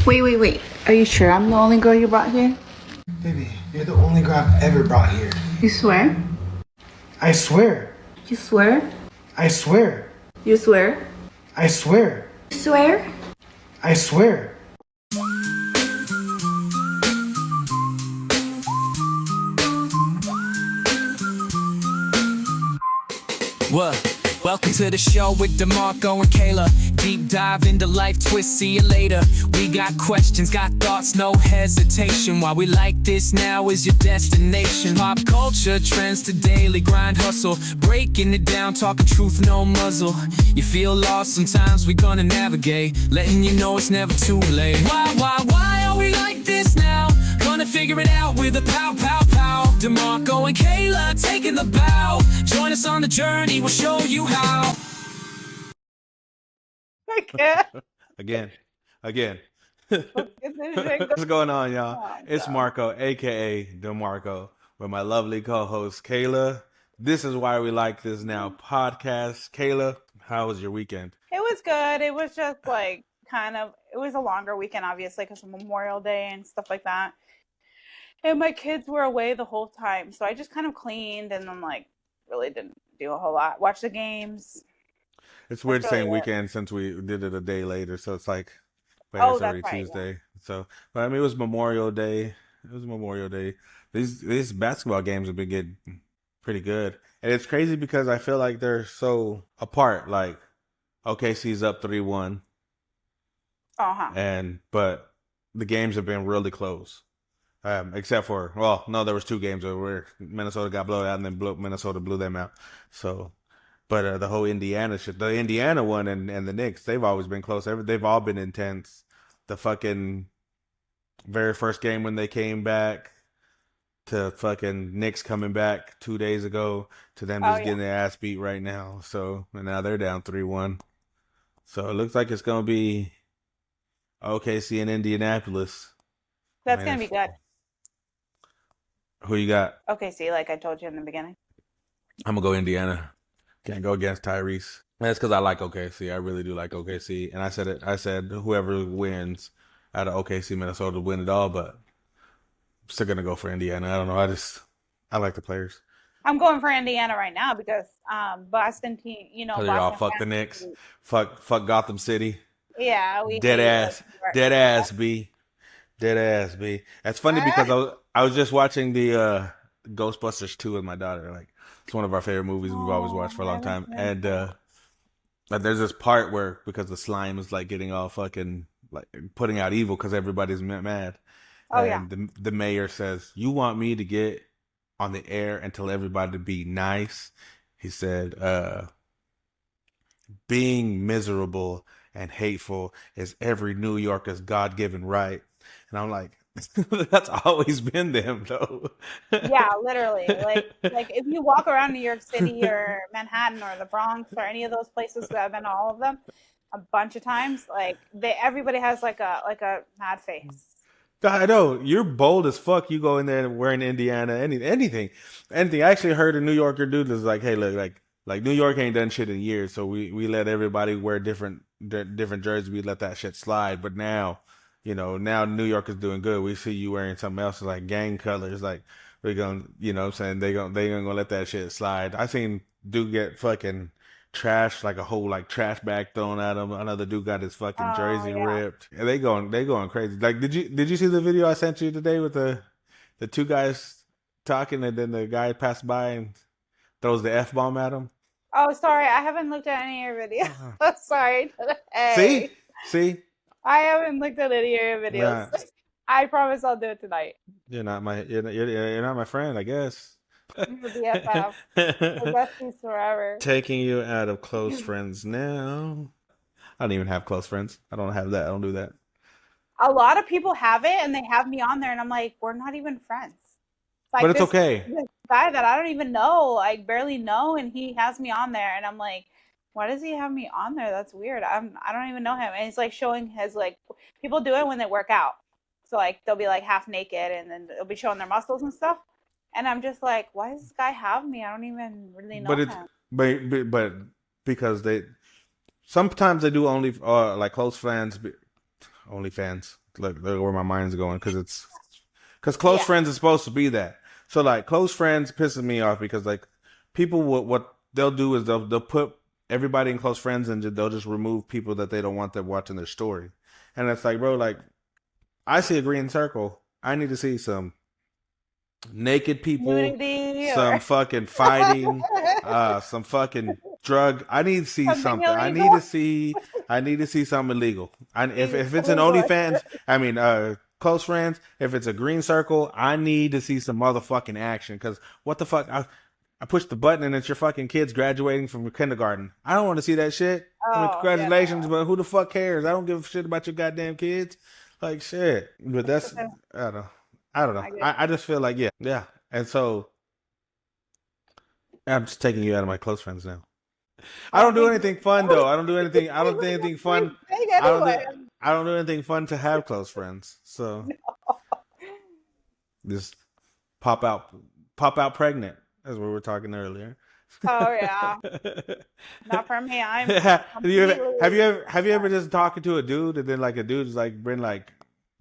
Wait. Are you sure I'm the only girl you brought here? Baby, you're the only girl I've ever brought here. You swear? I swear. You swear? I swear. You swear? I swear. You swear? I swear. What? Welcome to the show with DeMarco and Kayla. Deep dive into life twists, see you later. We got questions, got thoughts, no hesitation. Why we like this now is your destination. Pop culture, trends to daily grind hustle. Breaking it down, talking truth, no muzzle. You feel lost, sometimes we gonna navigate. Letting you know it's never too late. Why are we like this now? Gonna figure it out with a pow. DeMarco and Kayla taking the bow. Join us on the journey, we'll show you how. Again. What's What's going on, y'all? It's Marco, aka DeMarco, with my lovely co-host Kayla. This is Why We Like This Now podcast. Kayla, how was your weekend? It was good. It was just like it was a longer weekend, obviously, because of Memorial Day and stuff like that. And my kids were away the whole time. So I just kind of cleaned and then really didn't do a whole lot. Watch the games. It's weird That's really saying it. weekend since we did it a day later, so it's like, wait, Oh, it's that's already right, Tuesday. So, but I mean, it was Memorial Day. These basketball games have been getting pretty good, and it's crazy because I feel like they're so apart. Like OKC's up 3-1, but the games have been really close. Except for, well, no, there was two games where Minnesota got blown out and then Minnesota blew them out. So, but the whole Indiana shit, the Indiana one and the Knicks, they've always been close. They've all been intense. The fucking very first game when they came back to fucking Knicks coming back 2 days ago to them just getting their ass beat right now. So, and now they're down 3-1. So it looks like it's going to be OKC in Indianapolis. That's going to be good. Who you got? Okay, see, like I told you in the beginning. I'm going to go Indiana. Can't go against Tyrese. That's because I like OKC. I really do like OKC. And I said whoever wins out of OKC, Minnesota win it all, but I'm still going to go for Indiana. I don't know. I like the players. I'm going for Indiana right now because Boston team, Because they're all fuck the Knicks. Fuck Gotham City. Yeah, we Dead ass, B. That's funny because I was just watching the Ghostbusters 2 with my daughter. Like, it's one of our favorite movies we've always watched for a long time. And like, there's this part where, because the slime is like getting all fucking like putting out evil because everybody's mad. Oh, and the mayor says, "You want me to get on the air and tell everybody to be nice?" He said, "Being miserable and hateful is every New Yorker's God-given right." And I'm like, that's always been them, though. Yeah, literally. Like if you walk around New York City or Manhattan or the Bronx or any of those places, that I've been to all of them a bunch of times, everybody has like a mad face. I know, you're bold as fuck. You go in there wearing Indiana, anything. I actually heard a New Yorker dude was like, "Hey, look, like New York ain't done shit in years, so we let everybody wear different jerseys. We let that shit slide. But now, now New York is doing good. We see you wearing something else, like gang colors. Like, we're gonna, what I'm saying, they gonna let that shit slide." I seen dude get fucking trash, like a whole like trash bag thrown at him. Another dude got his fucking jersey ripped. And they going crazy. Like, did you see the video I sent you today with the two guys talking and then the guy passed by and throws the F-bomb at him? Oh, sorry, I haven't looked at any of your videos. Sorry. Hey. See? I haven't looked at any of your videos. Nah. I promise I'll do it tonight. You're not my friend, I guess. You're the BFF. The besties forever. Taking you out of close friends now. I don't even have close friends. I don't have that. I don't do that. A lot of people have it, and they have me on there, and I'm like, we're not even friends. Like, but it's okay. This guy that I don't even know, I barely know, and he has me on there, and I'm like, why does he have me on there? That's weird. I don't even know him. And it's like showing his, like, people do it when they work out. So like they'll be like half naked and then they'll be showing their muscles and stuff. And I'm just like, why does this guy have me? I don't even really know him. But because they sometimes they do only like close friends OnlyFans. Look where my mind's going because close friends is supposed to be that. So like close friends pisses me off because like people what they'll do is they'll put everybody in close friends and they'll just remove people that they don't want them watching their story. And it's like, bro, like I see a green circle. I need to see some naked people, Nudity some or fucking fighting, some fucking drug. I need to see something something. illegal. I need to see something illegal. If it's an Oh my OnlyFans, I mean close friends, if it's a green circle, I need to see some motherfucking action. Because what the fuck? I push the button and it's your fucking kids graduating from kindergarten. I don't want to see that shit. I mean, Oh, yeah. congratulations, but who the fuck cares? I don't give a shit about your goddamn kids. Like shit. But that's I don't know. I don't know. I get I just feel like yeah. And so I'm just taking you out of my close friends now. I don't do anything fun though. I don't do anything. I don't do anything fun. I don't do. I don't do anything fun to have close friends. So just pop out pregnant, as we were talking earlier. Oh yeah, not for me. I'm have you completely. ever just talking to a dude and then like a dude's like been like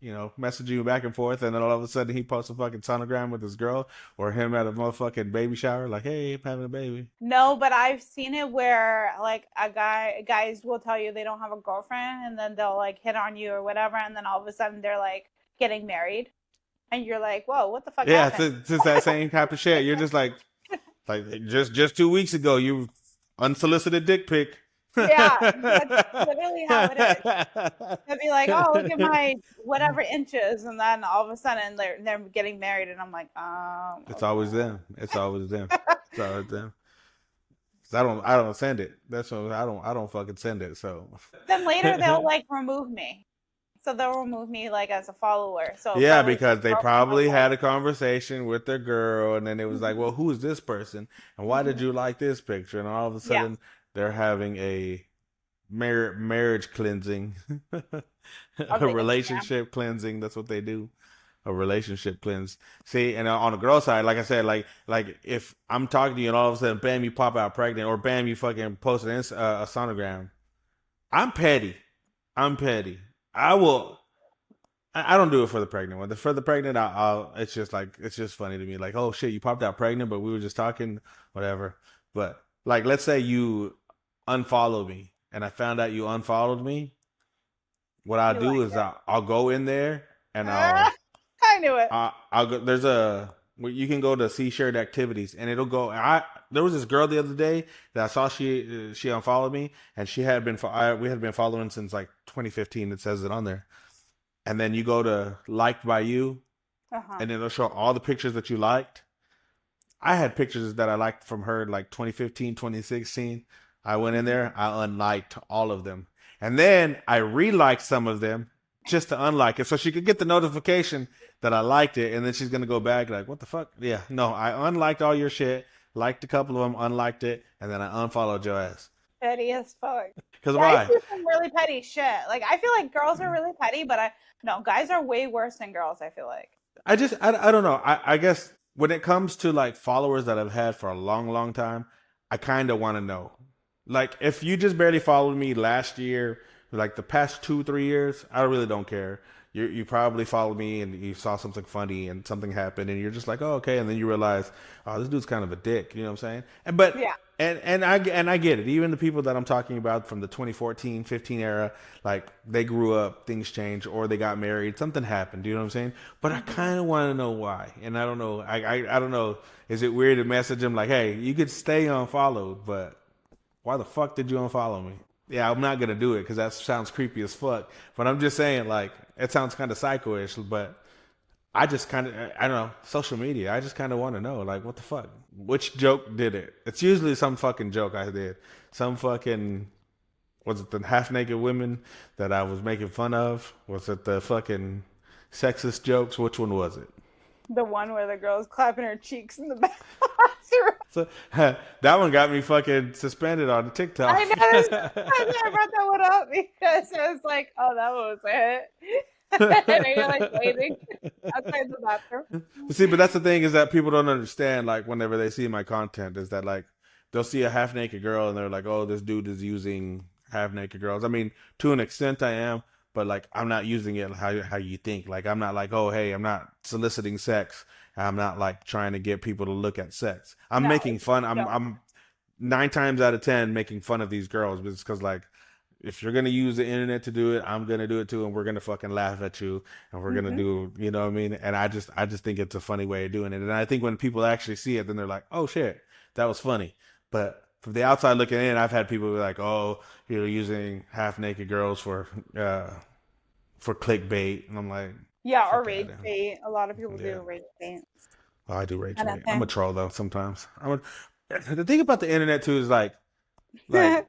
messaging you back and forth and then all of a sudden he posts a fucking sonogram with his girl or him at a motherfucking baby shower like, hey, I'm having a baby. No, but I've seen it where like guys will tell you they don't have a girlfriend, and then they'll like hit on you or whatever, and then all of a sudden they're like getting married, and you're like, whoa, what the fuck Yeah, happened? it's just that same type of shit. You're just like just 2 weeks ago you unsolicited dick pic. Yeah, that's literally how it is. They'll be like, oh, look at my whatever inches, and then all of a sudden they're getting married, and I'm like, It's always okay. them. It's always them. It's always them. 'Cause I don't send it. That's what I don't fucking send it. So Then later they'll like remove me. So they'll remove me like as a follower. So yeah, probably because they girlfriend was probably like, had a conversation with their girl, and then it was like, well, who is this person, and why did mhm. you like this picture? And all of a Yeah, sudden, they're having a marriage cleansing, of a the Instagram. relationship cleansing. That's what they do. A relationship cleanse. See, and on the girl side, like I said, like if I'm talking to you and all of a sudden, bam, you pop out pregnant, or bam, you fucking post a sonogram. I'm petty. I'm petty. I will. I don't do it for the pregnant one. For the pregnant, I'll. It's just like it's just funny to me. Like, oh shit, you popped out pregnant, but we were just talking, whatever. But like, let's say you unfollow me, and I found out you unfollowed me. What I'll You do like is it. I'll go in there and Ah, I knew it. I'll go. There's a where you can go to see shared activities, and it'll go. There was this girl the other day that I saw she unfollowed me, and she had been we had been following since like 2015. It says it on there, and then you go to liked by you, Uh-huh. and it'll show all the pictures that you liked. I had pictures that I liked from her like 2015, 2016. I went in Mhm. there, I unliked all of them. And then I reliked some of them just to unlike it so she could get the notification that I liked it. And then she's going to go back like, what the fuck? Yeah, no, I unliked all your shit, liked a couple of them, unliked it, and then I unfollowed your ass. Petty as fuck. Because Guys why? do some really petty shit. Like I feel like girls are really petty, but no, guys are way worse than girls, I feel like. I don't know. I guess when it comes to like followers that I've had for a long, long time, I kind of want to know. Like, if you just barely followed me last year, like the past 2, 3 years, I really don't care. You probably followed me and you saw something funny and something happened and you're just like, oh, okay, and then you realize, oh, this dude's kind of a dick. You know what I'm saying? And but Yeah. and I get it. Even the people that I'm talking about from the 2014, 15 era, like they grew up, things changed, or they got married, something happened. You know what I'm saying? But I Hmm. kind of want to know why, and I don't know. I don't know. Is it weird to message them like, hey, you could stay unfollowed, but why the fuck did you unfollow me? Yeah, I'm not gonna do it because that sounds creepy as fuck. But I'm just saying, like, it sounds kind of psycho-ish. But I just kind of, I don't know, social media. I just kind of want to know, like, what the fuck? Which joke did it? It's usually some fucking joke I did. Some fucking, was it the half naked women that I was making fun of? Was it the fucking sexist jokes? Which one was it? The one where the girl's clapping her cheeks in the bathroom. So that one got me fucking suspended on TikTok. I know. I brought that one up because I was like, oh, that one was a hit. And you're like waiting outside the bathroom. See, but that's the thing is that people don't understand. Like, whenever they see my content, is that like they'll see a half naked girl and they're like, "Oh, this dude is using half naked girls." I mean, to an extent, I am, but like I'm not using it how you think. Like I'm not like, oh hey, I'm not soliciting sex. I'm not like trying to get people to look at sex. I'm No, making it's fun. no. I'm 9 times out of 10 making fun of these girls, but it's because like if you're gonna use the internet to do it, I'm gonna do it too, and we're gonna fucking laugh at you, and we're gonna Hmm. do, you know what I mean? And I just think it's a funny way of doing it, and I think when people actually see it, then they're like, oh shit, that was funny. But from the outside looking in, I've had people be like, oh, you're using half naked girls for clickbait, and I'm like, Yeah, or fuck out rage of bait. A lot of people here. Yeah, do rage bait. well, I do rage Kind of bait. I'm a thing. troll though sometimes. The thing about the internet too is like A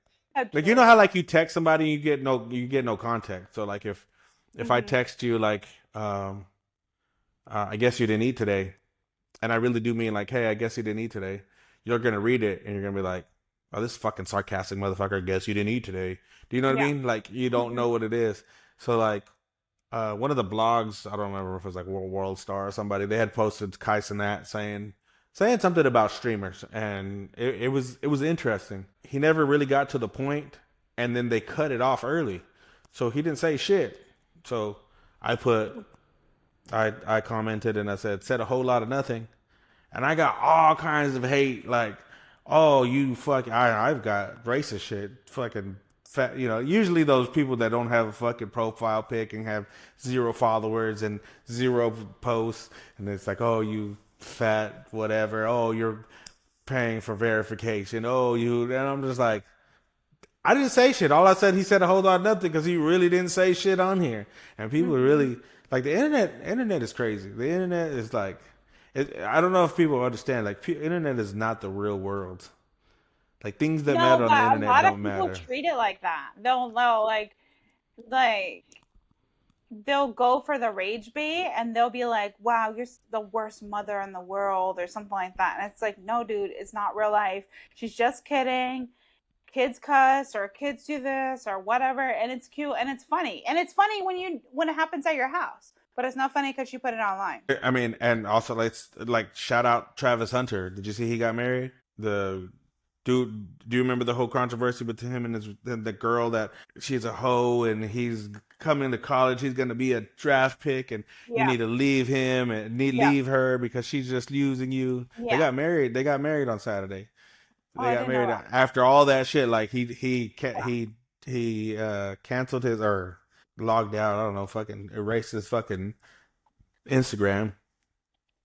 like you know troll. how like you text somebody and you get no context. So like if I Hmm. text you like I guess you didn't eat today, and I really do mean like, hey, I guess you didn't eat today, you're gonna read it and you're gonna be like, oh, this fucking sarcastic motherfucker, guess you didn't eat today. Do you know what I Yeah. mean? Like you don't Hmm. know what it is. So like one of the blogs, I don't remember if it was like World Star or somebody, they had posted Kai Cenat saying something about streamers, and it was interesting. He never really got to the point, and then they cut it off early, so he didn't say shit. So I put I commented and I said a whole lot of nothing, and I got all kinds of hate like, oh you fuck, I've got racist shit, fucking fat, usually those people that don't have a fucking profile pic and have 0 followers and 0 posts, and it's like, oh you fat whatever, oh you're paying for verification, oh you, and I'm just like, I didn't say shit. All I said, he said a whole lot of nothing because he really didn't say shit on here. And people are Hmm. really like the internet is crazy. The internet is like, I don't know if people understand. Like, internet is not the real world. Like things that No, matter on but the a internet lot of don't people matter. treat it like that. They'll know, like they'll go for the rage bait and they'll be like, "Wow, you're the worst mother in the world," or something like that. And it's like, no, dude, it's not real life. She's just kidding. Kids cuss or kids do this or whatever, and it's cute and it's funny. And it's funny when it happens at your house, but it's not funny because you put it online. I mean, and also let's like shout out Travis Hunter. Did you see he got married? The dude, do you remember the whole controversy between him and the girl that she's a hoe and he's coming to college, he's gonna be a draft pick, and you Yeah, need to leave him and yeah, leave her because she's just using you. They yeah. got married. They got married on Saturday. Oh, They I got didn't know married that. after all that shit. Like Yeah. he canceled his or logged out. I don't know, fucking erased his fucking Instagram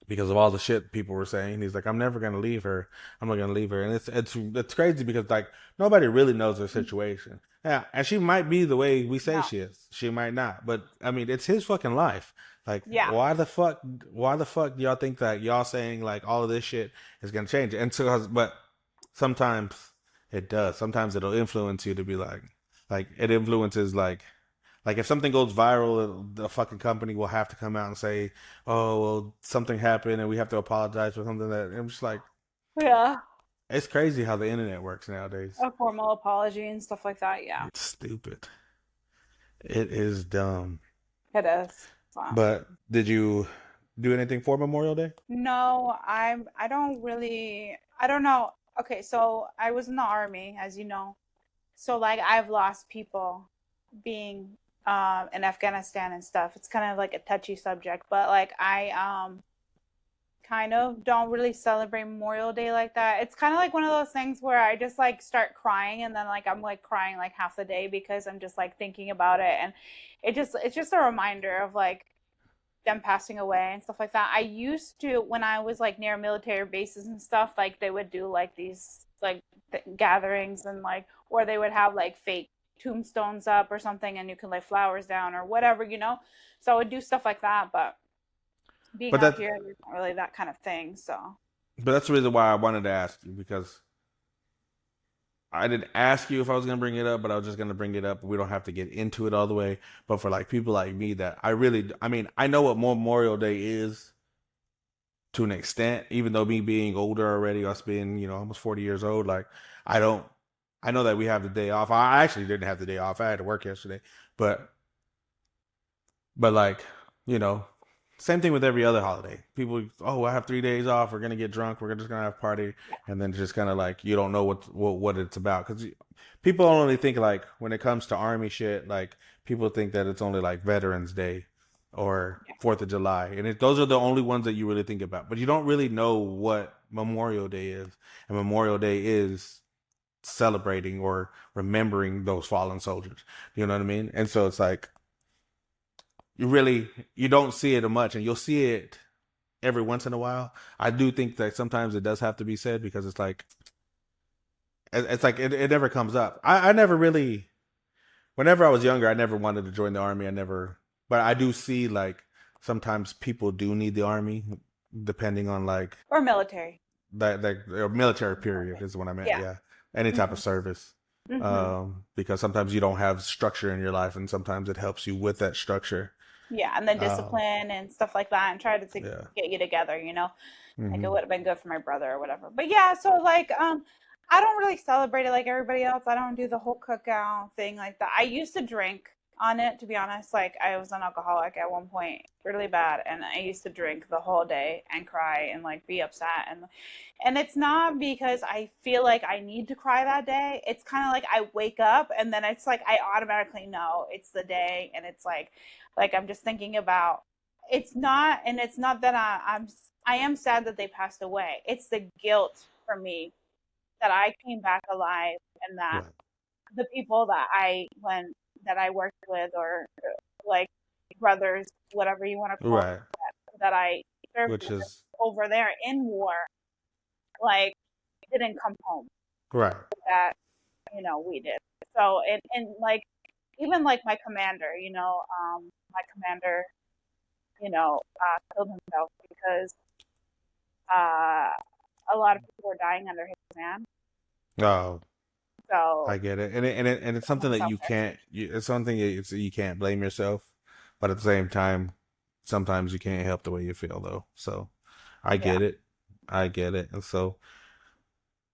because of all the shit people were saying. He's like, I'm never gonna leave her. I'm not gonna leave her. And it's crazy because like nobody really knows her situation. Yeah, and she might be the way we say No. she is. She might not. But I mean, it's his fucking life. Like, Yeah. why the fuck do y'all think that y'all saying like all of this shit is gonna change it? And so, but sometimes it does. Sometimes it'll influence you to be like it influences like if something goes viral, the fucking company will have to come out and say, "Oh, well, something happened, and we have to apologize for something that." I'm just like, Yeah. it's crazy how the internet works nowadays. A formal apology and stuff like that. Yeah, It's stupid. It is dumb. it is. So. But did you do anything for Memorial Day? No, I don't really I don't know. Okay, so I was in the army, as you know. So like I've lost people being in Afghanistan and stuff. It's kind of like a touchy subject, but like I kind of don't really celebrate Memorial Day like that. It's kind of like one of those things where I just like start crying and then like I'm like crying like half the day because I'm just like thinking about it, and it's just a reminder of like them passing away and stuff like that. I used to, when I was like near military bases and stuff, like they would do like these like gatherings and like, or they would have like fake tombstones up or something and you can lay flowers down or whatever, you know? So I would do stuff like that, but being But out that here, it's not really that kind of thing. So, but that's the reason why I wanted to ask you because I didn't ask you if I was gonna bring it up, but I was just gonna bring it up. We don't have to get into it all the way. But for like people like me that I mean, I know what Memorial Day is to an extent, even though me being older already, us being, almost 40 years old, like I don't, I know that we have the day off. I actually didn't have the day off. I had to work yesterday, but like, you know, same thing with every other holiday. People, oh, I have 3 days off. We're gonna get drunk. We're just gonna have a party, and then just kind of like you don't know what it's about because people only think like when it comes to army shit, like people think that it's only like Veterans Day or Fourth of July, and those are the only ones that you really think about. But you don't really know what Memorial Day is, and Memorial Day is celebrating or remembering those fallen soldiers. You know what I mean? And so it's like you don't see it much, and you'll see it every once in a while. I do think that sometimes it does have to be said because it's like it never comes up. I never really, whenever I was younger, I never wanted to join the army. I never, but I do see like sometimes people do need the army depending on like Or military. that military period is what I meant. Yeah. Yeah, any type of service. Hmm. Because sometimes you don't have structure in your life, and sometimes it helps you with that structure. Yeah, and then Um, discipline and stuff like that, and try to yeah. get you together, you know. Like it Hmm. would have been good for my brother or whatever. But yeah, so like I don't really celebrate it like everybody else. I don't do the whole cookout thing like that. I used to drink on it, to be honest. Like I was an alcoholic at one point, really bad, and I used to drink the whole day and cry and like be upset and it's not because I feel like I need to cry that day. It's kind of like I wake up and then it's like I automatically know it's the day and it's like I'm just thinking about it's not that I am sad that they passed away. It's the guilt for me that I came back alive and that Right. the people that I worked with or like brothers, whatever you want to call Right. it, that I served Which with is over there in war, like didn't come home right. that, we did. So and like even like my commander, my commander, killed himself because uh a lot of people were dying under his command. Oh, So I get it, and it's something someone that selfish. it's something you can't blame yourself, but at the same time, sometimes you can't help the way you feel though. So I Yeah. get it, I get it, and so,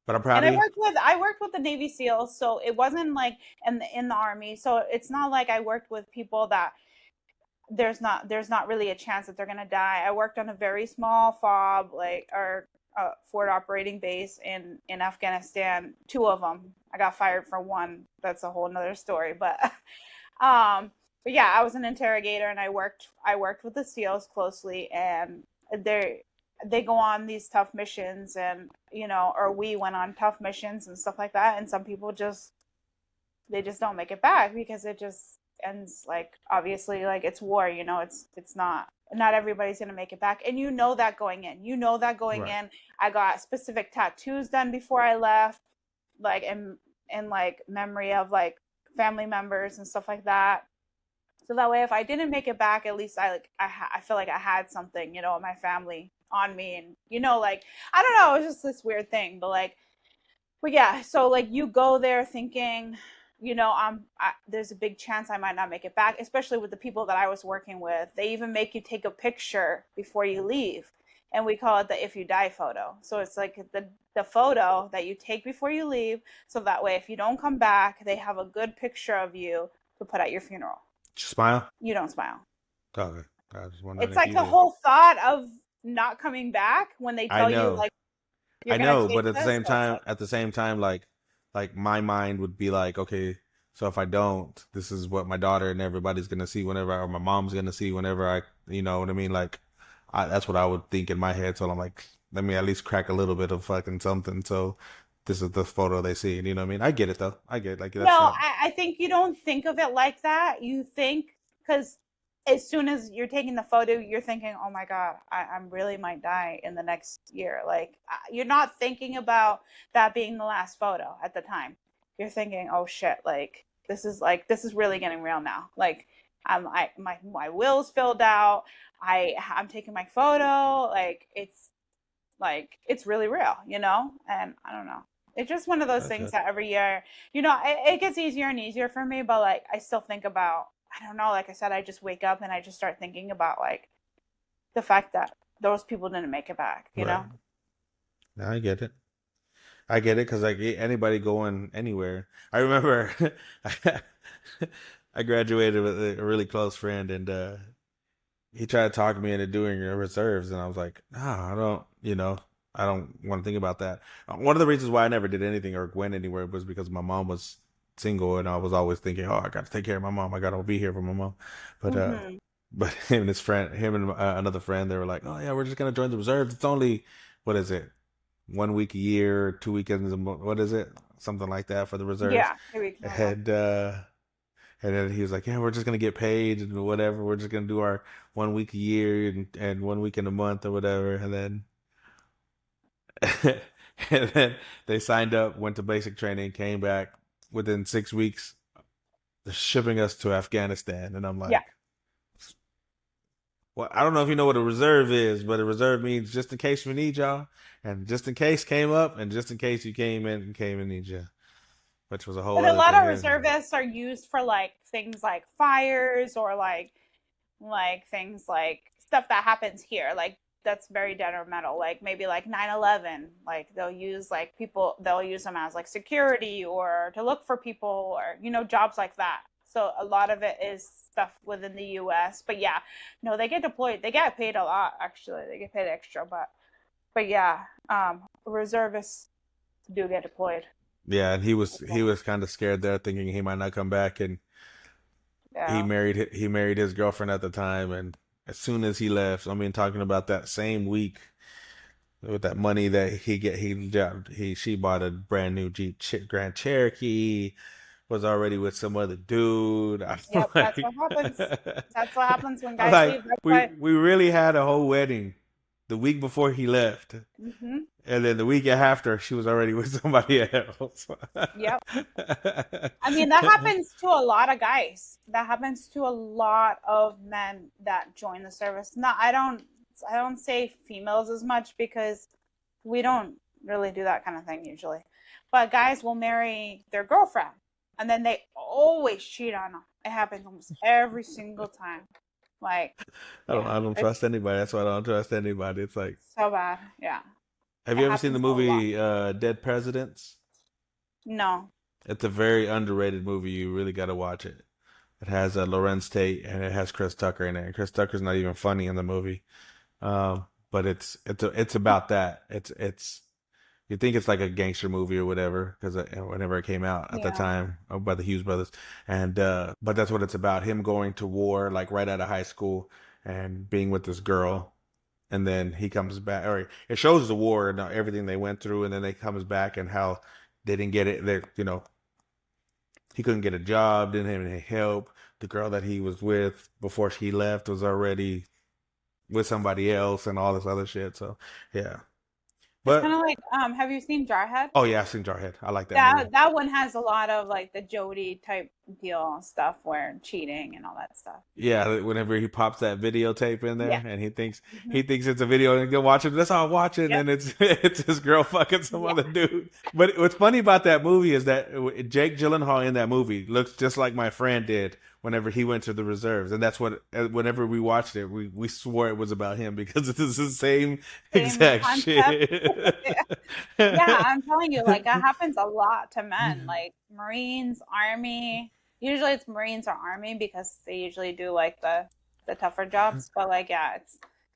but I'm proud And of you. I worked with the Navy SEALs, so it wasn't like in the army. So it's not like I worked with people that there's not really a chance that they're gonna die. I worked on a very small FOB, like or forward operating base in Afghanistan. Two of them. I got fired for one. That's a whole nother story. Um, but yeah, I was an interrogator, and I worked with the SEALs closely, and they go on these tough missions, and or we went on tough missions and stuff like that, and some people they just don't make it back because it just ends like obviously like it's war, it's not everybody's going to make it back, and that going in. Right. I got specific tattoos done before I left, like in like memory of like family members and stuff like that, so that way if I didn't make it back, at least I feel like I had something, my family on me, and like I don't know, it was just this weird thing, but yeah, so like you go there thinking, there's a big chance I might not make it back, especially with the people that I was working with. They even make you take a picture before you leave, and we call it the "if you die" photo. So it's like the photo that you take before you leave, so that way if you don't come back, they have a good picture of you to put at your funeral. Smile. You don't smile. Okay. I was wondering It's if like you the did. whole thought of not coming back when they I tell you know. like you're I gonna know, take but this. So it's like, at the same time, like my mind would be like, okay, so if I don't, this is what my daughter and everybody's gonna see whenever, or my mom's gonna see whenever you know what I mean? Like, that's what I would think in my head. So I'm like, let me at least crack a little bit of fucking something. So this is the photo they see. You know what I mean? I get it though. I get it. Like no, that's not I think you don't think of it like that. You think because as soon as you're taking the photo, you're thinking, "Oh my God, I really might die in the next year." Like you're not thinking about that being the last photo at the time. You're thinking, "Oh shit, this is really getting real now." Like my will's filled out. I'm taking my photo. Like it's really real, And I don't know. It's just one of those things okay. that every year, it gets easier and easier for me, but like I still think about, I don't know, like I said, I just wake up and I just start thinking about like the fact that those people didn't make it back. Right. I get it. I get it because like anybody going anywhere. I remember I graduated with a really close friend, and he tried to talk me into doing the reserves, and I was like, no, I don't. I don't want to think about that. One of the reasons why I never did anything or went anywhere was because my mom was single, and I was always thinking, oh, I got to take care of my mom. I got to be here for my mom. But Hmm. but him and another friend, they were like, oh yeah, we're just gonna join the reserves. It's only, what is it, 1 week a year, 2 weekends a month. What is it? Something like that for the reserves. Yeah, 2 weeks in a month. And and then he was like, yeah, we're just gonna get paid and whatever. We're just gonna do our 1 week a year and 1 week in a month or whatever. And then and then they signed up, went to basic training, came back within 6 weeks, they're shipping us to Afghanistan. And I'm Yeah. like, well, I don't know if you know what a reserve is, but a reserve means just in case we need y'all, and just in case came up, and just in case you came in and came and need you, which was a whole But a other lot thing. of reservists are used for like things like fires or like things like stuff that happens here. Like that's very detrimental. Like maybe like 9/11. Like they'll use them as like security or to look for people or jobs like that. So a lot of it is stuff within the US. But yeah, no, they get deployed. They get paid a lot actually. They get paid extra, but yeah, reservists do get deployed. Yeah, and he was kind of scared there, thinking he might not come back, and Yeah. he married his girlfriend at the time, and as soon as he left, I mean, talking about that same week, with that money that she bought a brand new Grand Cherokee, was already with some other dude. I'm Yep, that's like, what happens. That's what happens when I'm guys like, leave. That's we why. we really had a whole wedding the week before he left, Hmm. and then the week after, she was already with somebody else. Yep. I mean, that happens to a lot of guys. That happens to a lot of men that join the service. No, I don't say females as much because we don't really do that kind of thing usually. But guys will marry their girlfriend and then they always cheat on them. It happens almost every single time. Like, yeah, I don't trust it's anybody. That's why I don't trust anybody. It's like, so bad. Yeah, have it you ever seen the happens a lot. movie Dead Presidents? No. It's a very underrated movie. You really got to watch it. It has Lorenz Tate and it has Chris Tucker in it. And Chris Tucker's not even funny in the movie. But it's about that. It's you think it's like a gangster movie or whatever because whenever it came out at the Yeah. time by the Hughes brothers, and but that's what it's about. Him going to war like right out of high school and being with this girl, and then he comes back. Or it shows the war and everything they went through, and then they comes back and how they didn't get it. They he couldn't get a job, didn't have any help. The girl that he was with before she left was already with somebody else and all this other shit. So yeah, It's kind but of like, have you seen Jarhead? oh yeah, I've seen Jarhead. I like that movie. That one has a lot of like the Jody type deal stuff where cheating and all that stuff. Yeah, whenever he pops that videotape in there Yeah. and Hmm. he thinks it's a video and go watch it. That's all I'm watching, Yep. and it's it's his girl fucking some Yeah. other dude. But what's funny about that movie is that Jake Gyllenhaal in that movie looks just like my friend did whenever he went to the reserves, and that's what whenever we watched it, we swore it was about him because it's the same Same exact concept. shit. Yeah, I'm telling you, like that happens a lot to men, like Marines, Army. Usually it's Marines or Army because they usually do like the tougher jobs. But like, yeah, it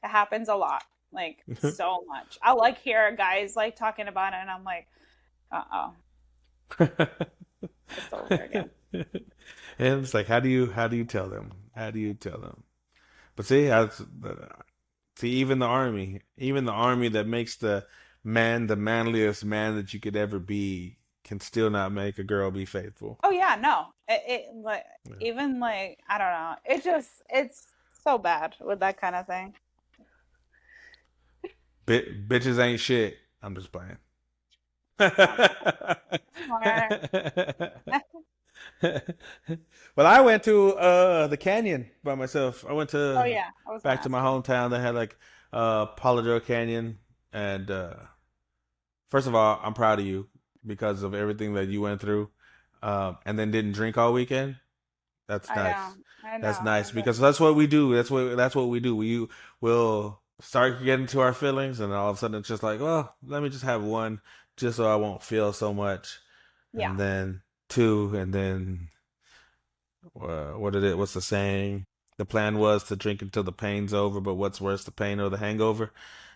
happens a lot, like so much. I like hear guys like talking about it, and I'm like, oh, it's over again. And it's like, how do you tell them? How do you tell them? But see, see, even the army that makes the manliest man that you could ever be, can still not make a girl be faithful. Oh yeah, no, it like Yeah. even like I don't know. It's so bad with that kind of thing. Bitches ain't shit. I'm just playing. Or- Well, I went to the canyon by myself. I went Oh to yeah, I was gonna back to ask my you. hometown. They had like Paladro Canyon, and first of all, I'm proud of you because of everything that you went through, and then didn't drink all weekend. That's I nice. know, I That's know. nice because that's what we do. That's what we do. We will start getting to our feelings, and all of a sudden it's just like, well, let me just have one, just so I won't feel so much, Yeah, and then two, and then what did it? What's the saying? The plan was to drink until the pain's over, but what's worse, the pain or the hangover?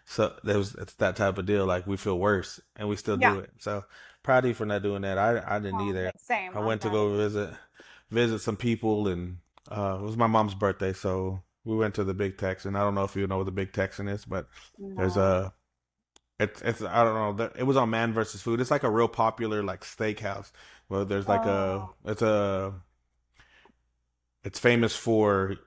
So it's that type of deal. Like we feel worse and we still Yeah. do it. So proud of you for not doing that. I didn't Oh, either. same. I I'm went to proud of go you. visit some people, and it was my mom's birthday, so we went to the Big Texan. I don't know if you know what the Big Texan is, but there's No. a it's I don't know. It was on Man versus Food. It's like a real popular like steakhouse. Well, there's like Oh. it's famous for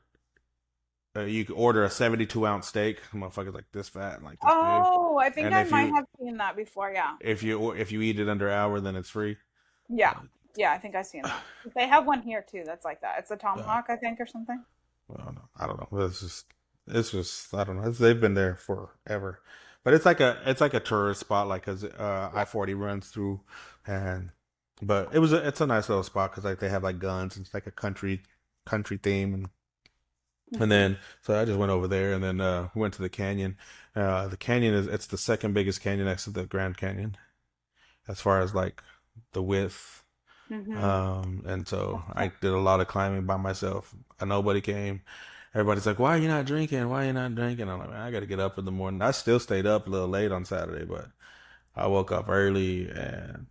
you can order a 72-ounce steak. Motherfucker's like this fat and like this big. Oh, I think And I might have seen that before. Yeah. if you eat it under an hour, then it's free. Yeah. Uh, Yeah, I think I've seen that. They have one here too that's like that. It's a uh, tomahawk, I think, or something. well, no, I don't know. It's just I don't know. They've been there forever, but it's like a tourist spot, like because Yeah. I-40 runs through, and but it's a nice little spot because like they have like guns and it's like a country theme, and Hmm. then so I just went over there and then went to the canyon. The canyon it's the second biggest canyon next to the Grand Canyon as far as like the width. Hmm. And so I Okay. did a lot of climbing by myself. And nobody came. Everybody's like, "Why are you not drinking? Why are you not drinking?" I'm like, "Man, I got to get up in the morning." I still stayed up a little late on Saturday, but I woke up early and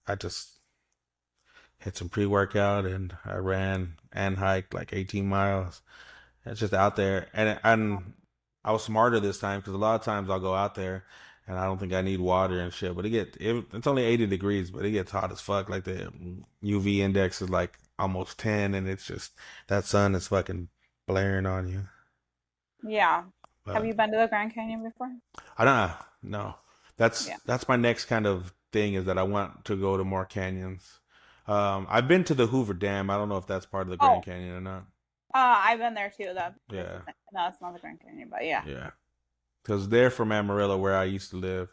I just hit some pre-workout and I ran and hiked like 18 miles. It's just out there, and I was smarter this time because a lot of times I'll go out there and I don't think I need water and shit. But it's only 80 degrees, but it gets hot as fuck. Like the UV index is like almost 10, and it's just that sun is fucking blaring on you. Yeah. Have But you been to the Grand Canyon before? I don't know. No, Yeah. that's my next kind of thing is that I want to go to more canyons. I've been to the Hoover Dam. I don't know if that's part of the Grand Oh, Canyon or not. I've been there too. That's the Yeah, thing. No, it's not the Grand Canyon, but yeah. yeah. Because there from Amarillo, where I used to live,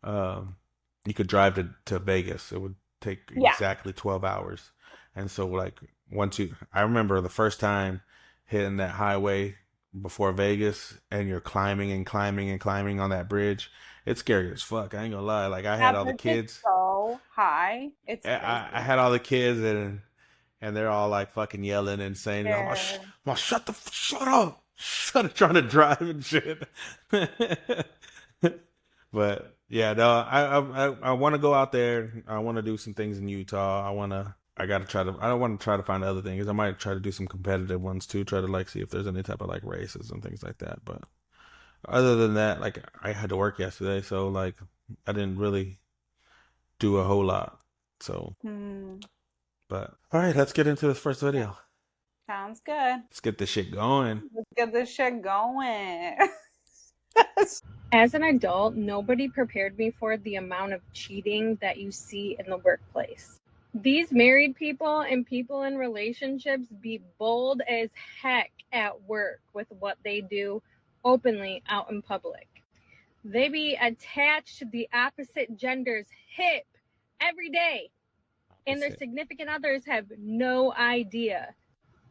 um, you could drive to Vegas. It would take Yeah. exactly 12 hours. And so, like, I remember the first time hitting that highway before Vegas, and you're climbing and climbing and climbing on that bridge. It's scary as fuck. I ain't gonna lie. Like, I had That all the bridge is kids. so high. It's I crazy. had all the kids, and they're all like fucking yelling and saying, Scared. shut up, shut up, trying to drive and shit." But yeah, no, I want to go out there. I want to do some things in Utah. I gotta try to. I don't want to try to find other things. I might try to do some competitive ones too. Try to like see if there's any type of like races and things like that. But other than that, like I had to work yesterday, so like I didn't really do a whole lot. So, Hmm. but all right, let's get into this first Yeah. video. Sounds good. Let's get this shit going. Let's get this shit going. As an adult, nobody prepared me for the amount of cheating that you see in the workplace. These married people and people in relationships be bold as heck at work with what they do openly out in public. They be attached to the opposite gender's hip every day, and their significant others have no idea.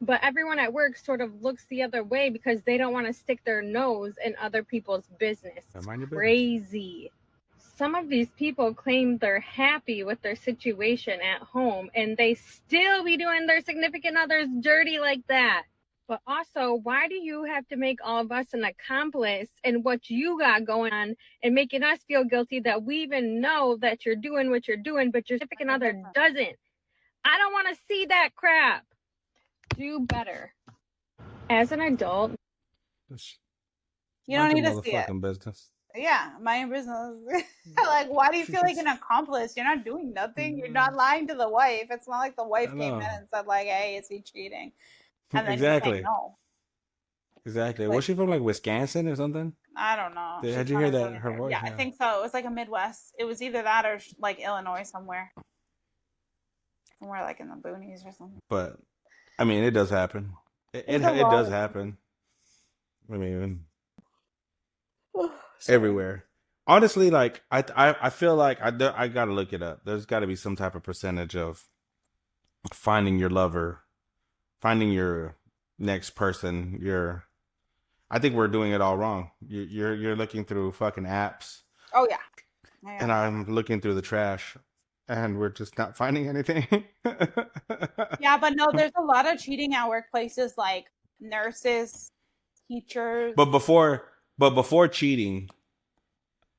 But everyone at work sort of looks the other way because they don't want to stick their nose in other people's business. It's Mind your business. crazy. Some of these people claim they're happy with their situation at home and they still be doing their significant others dirty like that. But also, why do you have to make all of us an accomplice in what you got going on and making us feel guilty that we even know that you're doing what you're doing, but your significant other doesn't? I don't want to see that crap. Do better. As an adult, You don't Mind need your to see it. motherfucking business. Yeah, mind your business. Like, why do you feel like an accomplice? You're not doing nothing. You're not lying to the wife. It's not like the wife I came in know. and said, like, hey, is he cheating? And then he's saying Exactly. no. Exactly. Like, Was she from like Wisconsin or something? I don't know. She's How'd you not hear a that? Her millionaire. voice? Yeah, I Yeah. think so. It was like a Midwest. It was either that or like Illinois somewhere. Somewhere like in the boonies or something. But I mean, it does happen. There's a It lot does of happen. I mean, Sorry. everywhere. Honestly, like I feel like I gotta look it up. There's got to be some type of percentage of finding your lover, finding your next person. I think we're doing it all wrong. You're looking through fucking apps, Oh, yeah. Yeah, and yeah. I'm looking through the trash, and we're just not finding anything. Yeah, but no, there's a lot of cheating at workplaces. Like, nurses, teachers. But before cheating,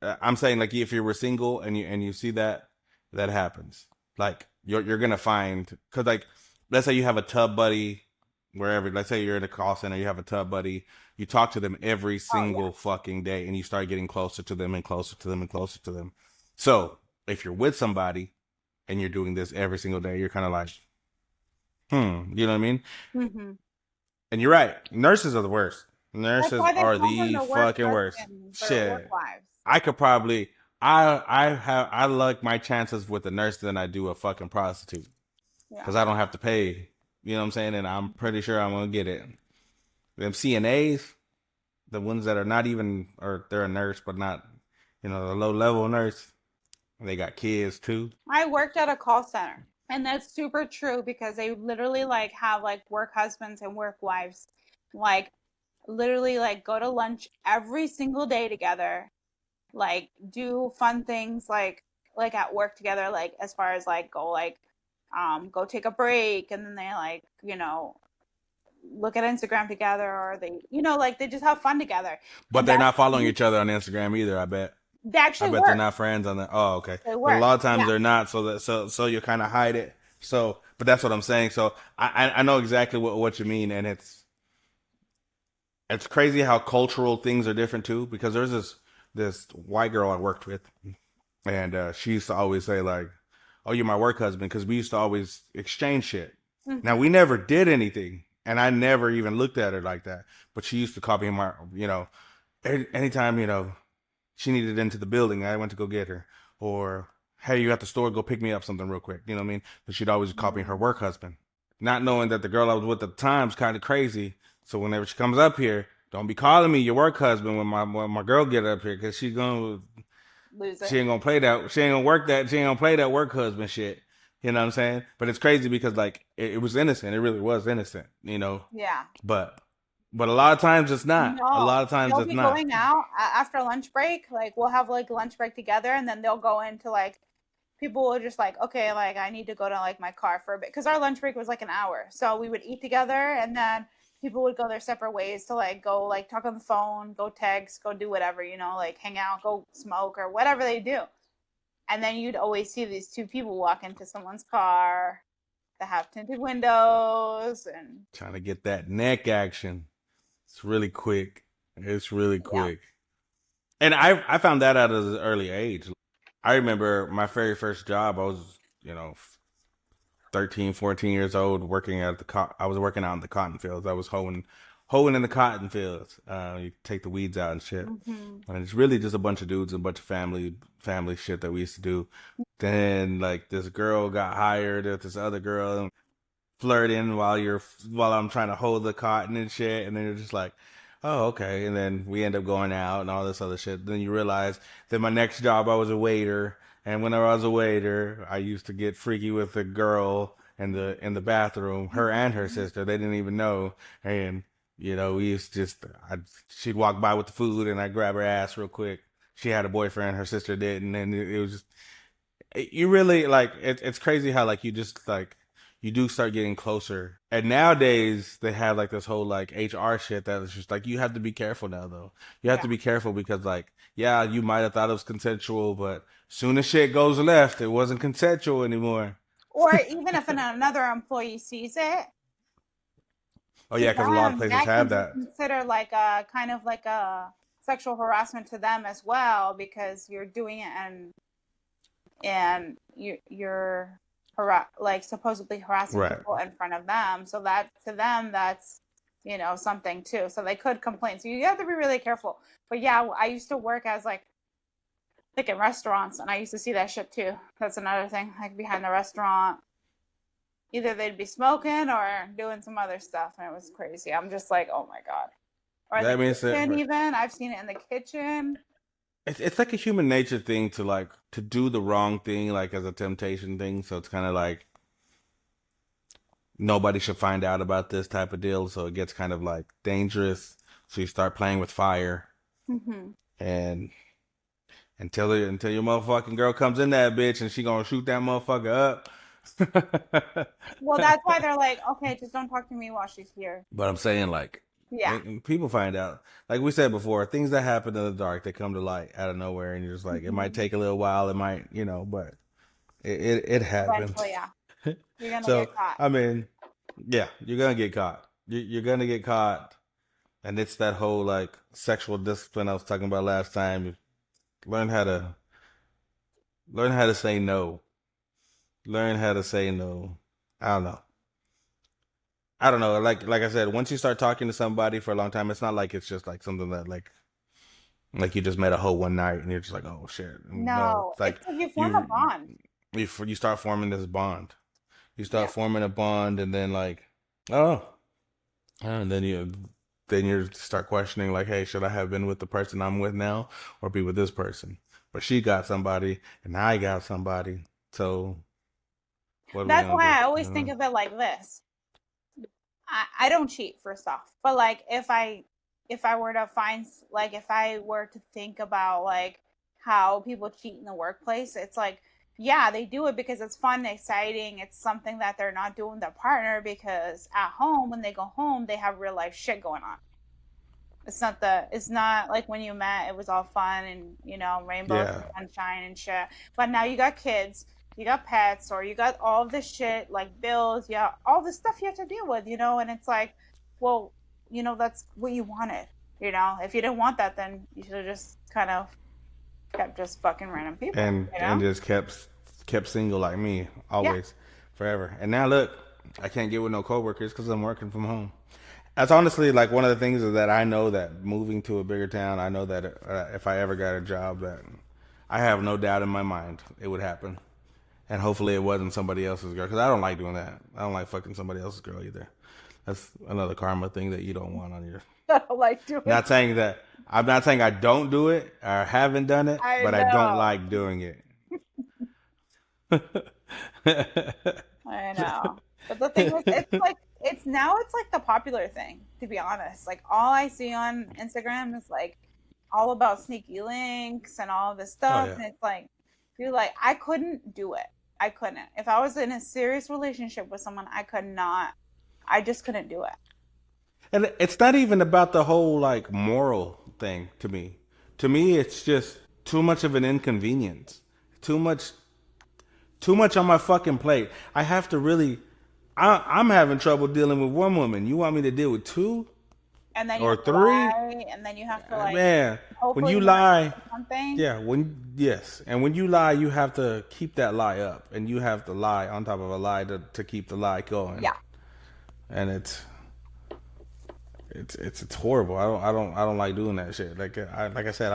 I'm saying like if you were single and you see that happens, like you're gonna find because like let's say you have a tub buddy wherever. Let's say you're in a call center, you have a tub buddy. You talk to them every Oh yeah. single fucking day, and you start getting closer to them and closer to them and closer to them. So if you're with somebody and you're doing this every single day, you're kind of like, you know what I mean? Mm-hmm. And you're right. Nurses are the worst. That's Nurses why they are call them the the work fucking worst. husbands or work Shit. wives. I could probably I like my chances with a nurse than I do a fucking prostitute Yeah. because I don't have to pay. You know what I'm saying? And I'm pretty sure I'm gonna get it. Them CNAs, the ones that are not even or they're a nurse but not, a low level nurse. They got kids too. I worked at a call center, and that's super true because they literally like have like work husbands and work wives, like literally like go to lunch every single day together, like do fun things like at work together, like as far as like go take a break, and then they like look at Instagram together, or they like they just have fun together. But And they're that's not following each other on Instagram either. I bet. they I actually bet they're work. not friends on that. Oh, okay. They But a work. lot of times Yeah. they're not. So you kind of hide it. So, but that's what I'm saying. So I know exactly what you mean, and it's crazy how cultural things are different too. Because there's this white girl I worked with, and she used to always say like, "Oh, you're my work husband," because we used to always exchange shit. Now we never did anything, and I never even looked at her like that. But she used to call me my, anytime she needed into the building, I went to go get her, or hey, you at the store, go pick me up something real quick. You know what I mean? But she'd always call me her work husband, not knowing that the girl I was with at the time's kind of crazy. So whenever she comes up here, don't be calling me your work husband when my girl get up here, because Lose it. she ain't gonna play that. She ain't gonna work that. She ain't gonna play that work husband shit. You know what I'm saying? But it's crazy because like it was innocent. It really was innocent. Yeah. But a lot of times it's not. A No, lot of times they'll it's be not. going out after lunch break. Like we'll have like lunch break together, and then they'll go into like people will just like, okay, like I need to go to like my car for a bit because our lunch break was like an hour. So we would eat together, and then people would go their separate ways to like go like talk on the phone, go text, go do whatever, like hang out, go smoke or whatever they do. And then you'd always see these two people walk into someone's car that have tinted windows and Trying to get that neck action. It's really quick. It's really quick. And I found that out at an early age. I remember my very first job. I was, 13, 14 years old, working at I was working out in the cotton fields. I was hoeing in the cotton fields. You take the weeds out and shit. And it's really just a bunch of dudes and a bunch of family shit that we used to do. Then like this girl got hired at this other girl, flirting while I'm trying to hold the cotton and shit, and then you're just like, oh, okay. And then we end up going out and all this other shit. Then you realize that my next job I was a waiter, and whenever I was a waiter, I used to get freaky with a girl in the bathroom, her and her sister. They didn't even know, and we used to she'd walk by with the food, and I'd grab her ass real quick. She had a boyfriend, her sister didn't, and it was just you really like it's crazy how like you just like you do start getting closer. And nowadays they have like this whole like HR shit that is just like you have to be careful now though. You have to be careful because like yeah, you might have thought it was consensual, but soon as shit goes left, it wasn't consensual anymore. or even if another employee sees it. Oh yeah, because a lot of places have that. Consider like a kind of like a sexual harassment to them as well because you're doing it and you're like supposedly harassing people in front of them. So that to them that's something too. So they could complain. So you have to be really careful. But yeah, I used to work as like in restaurants, and I used to see that shit too. That's another thing. Like behind the restaurant, either they'd be smoking or doing some other stuff, and it was crazy. I'm just like, oh my god. Or in the kitchen, even I've seen it in the kitchen. It's like a human nature thing to do the wrong thing, like as a temptation thing. So it's kind of like nobody should find out about this type of deal. So it gets kind of like dangerous. So you start playing with fire, and until your motherfucking girl comes in that bitch and she gonna shoot that motherfucker up, Well, that's why they're like, okay, just don't talk to me while she's here. But I'm saying, like, Yeah. when people find out, like we said before, things that happen in the dark, they come to light out of nowhere, and you're just like, it might take a little while, it might, but it happens. Eventually, yeah. You're gonna So get caught. I mean, yeah, you're gonna get caught. You're gonna get caught, and it's that whole like sexual discipline I was talking about last time. Learn how to learn how to say no. Learn how to say no. I don't know. I don't know. Like I said, once you start talking to somebody for a long time, it's not like it's just like something that like you just met a hoe one night and you're just like, oh shit. No, No, it's like it's like you form a bond. you start forming this bond. You start Yeah. forming a bond, and then like, oh, and then you start questioning like, hey, should I have been with the person I'm with now or be with this person? But she got somebody, and I got somebody. So what are we That's gonna why do? I always think of it like this. I don't cheat first off, but like if I were to find like if I were to think about like how people cheat in the workplace, it's like yeah, they do it because it's fun, exciting. It's something that they're not doing with their partner because at home when they go home they have real life shit going on. It's not like when you met it was all fun and rainbows and Yeah, sunshine and shit. But now you got kids, you got pets, or you got all this shit like bills, yeah, all this stuff you have to deal with, and it's like, well, that's what you wanted. If you didn't want that, then you should have just kind of kept just fucking random people, and just kept single like me Yeah. always, forever. And now look, I can't get with no coworkers because I'm working from home. That's honestly like one of the things is that I know that moving to a bigger town, I know that if I ever got a job, that I have no doubt in my mind it would happen. And hopefully it wasn't somebody else's girl because I don't like doing that. I don't like fucking somebody else's girl either. That's another karma thing that you don't want on your. Like doing Not saying that I'm not saying I don't do it or haven't done it, I but I don't know. like doing it. I know. But the thing is, it's like the popular thing, to be honest. Like all I see on Instagram is like all about sneaky links and all this Oh stuff. yeah. And it's like, you're like, I couldn't do it. I couldn't. If I was in a serious relationship with someone, I could not. I just couldn't do it. And it's not even about the whole like moral thing to me. To me, it's just too much of an inconvenience. Too much, too much on my fucking plate. I have to really. I'm having trouble dealing with one woman. You want me to deal with two And then you or have to three? lie, and then you have to like Man, when hopefully you not lie, say something. yeah, and when you lie, you have to keep that lie up, and you have to lie on top of a lie to keep the lie going. Yeah. And it's horrible. I don't like doing that shit. Like I said,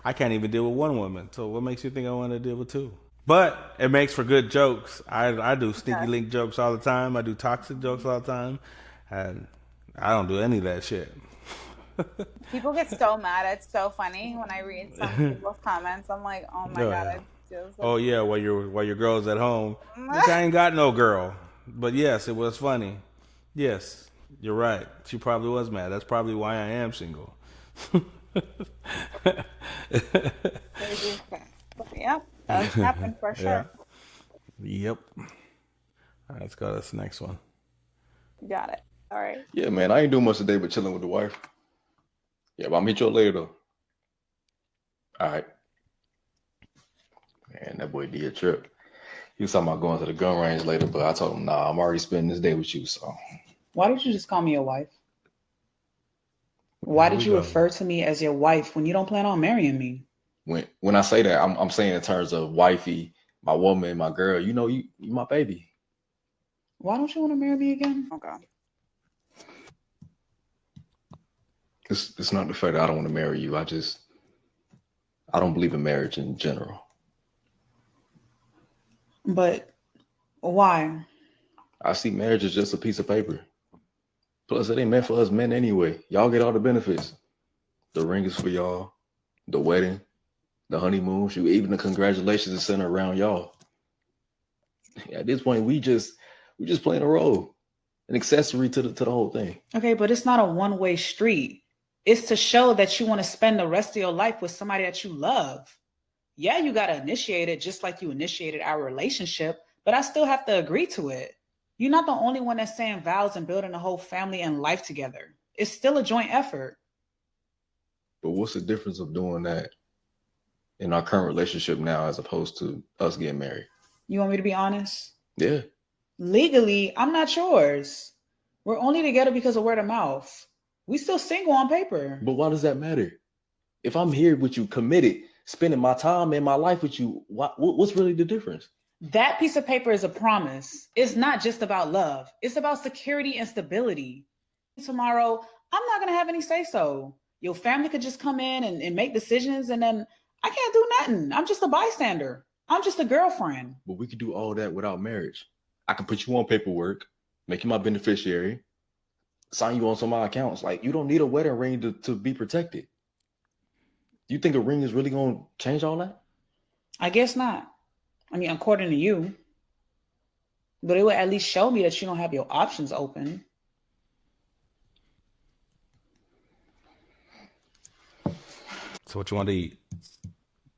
I can't even deal with one woman. So what makes you think I want to deal with two? But it makes for good jokes. I do sneaky link jokes all the time. I do toxic jokes all the time, and I don't do any of that shit. People get so mad. It's so funny when I read some people's comments. I'm like, oh my Oh, god, yeah. it feels Oh yeah, while your girl's at home, bitch, I ain't got no girl. But yes, it was funny. Yes, you're right. She probably was mad. That's probably why I am single. crazy. Yep, that's happened for Yeah. sure. Yep. All right, let's go to this next one. You got it. All right. Yeah, man, I ain't doing much today but chilling with the wife. Yeah, but I'll meet you up later though. All right. Man, that boy did a trip. He was talking about going to the gun range later, but I told him, nah, I'm already spending this day with you. So Why did you just call me your wife? Why Here did we you go. refer to me as your wife when you don't plan on marrying me? when I say that, I'm saying in terms of wifey, my woman, my girl. You my baby. Why don't you want to marry me again? Okay. It's not the fact that I don't want to marry you. I don't believe in marriage in general. But why? I see marriage as just a piece of paper. Plus, it ain't meant for us men anyway. Y'all get all the benefits. The ring is for y'all. The wedding, the honeymoon, shoot, even the congratulations is centered around y'all. At this point, we just playing a role, an accessory to the whole thing. Okay, but it's not a one-way street. It's to show that you want to spend the rest of your life with somebody that you love. Yeah, you got to initiate it just like you initiated our relationship, but I still have to agree to it. You're not the only one that's saying vows and building a whole family and life together. It's still a joint effort. But what's the difference of doing that in our current relationship now as opposed to us getting married? You want me to be honest? Yeah. Legally, I'm not yours. We're only together because of word of mouth. We still single on paper. But why does that matter? If I'm here with you, committed, spending my time and my life with you, what's really the difference? That piece of paper is a promise. It's not just about love. It's about security and stability. Tomorrow, I'm not going to have any say so. Your family could just come in and make decisions, and then I can't do nothing. I'm just a bystander. I'm just a girlfriend. But we could do all that without marriage. I can put you on paperwork, make you my beneficiary, sign you on some of my accounts. Like, you don't need a wedding ring to be protected. You think a ring is really going to change all that? I guess not. I mean, according to you. But it would at least show me that you don't have your options open. So what you want to eat?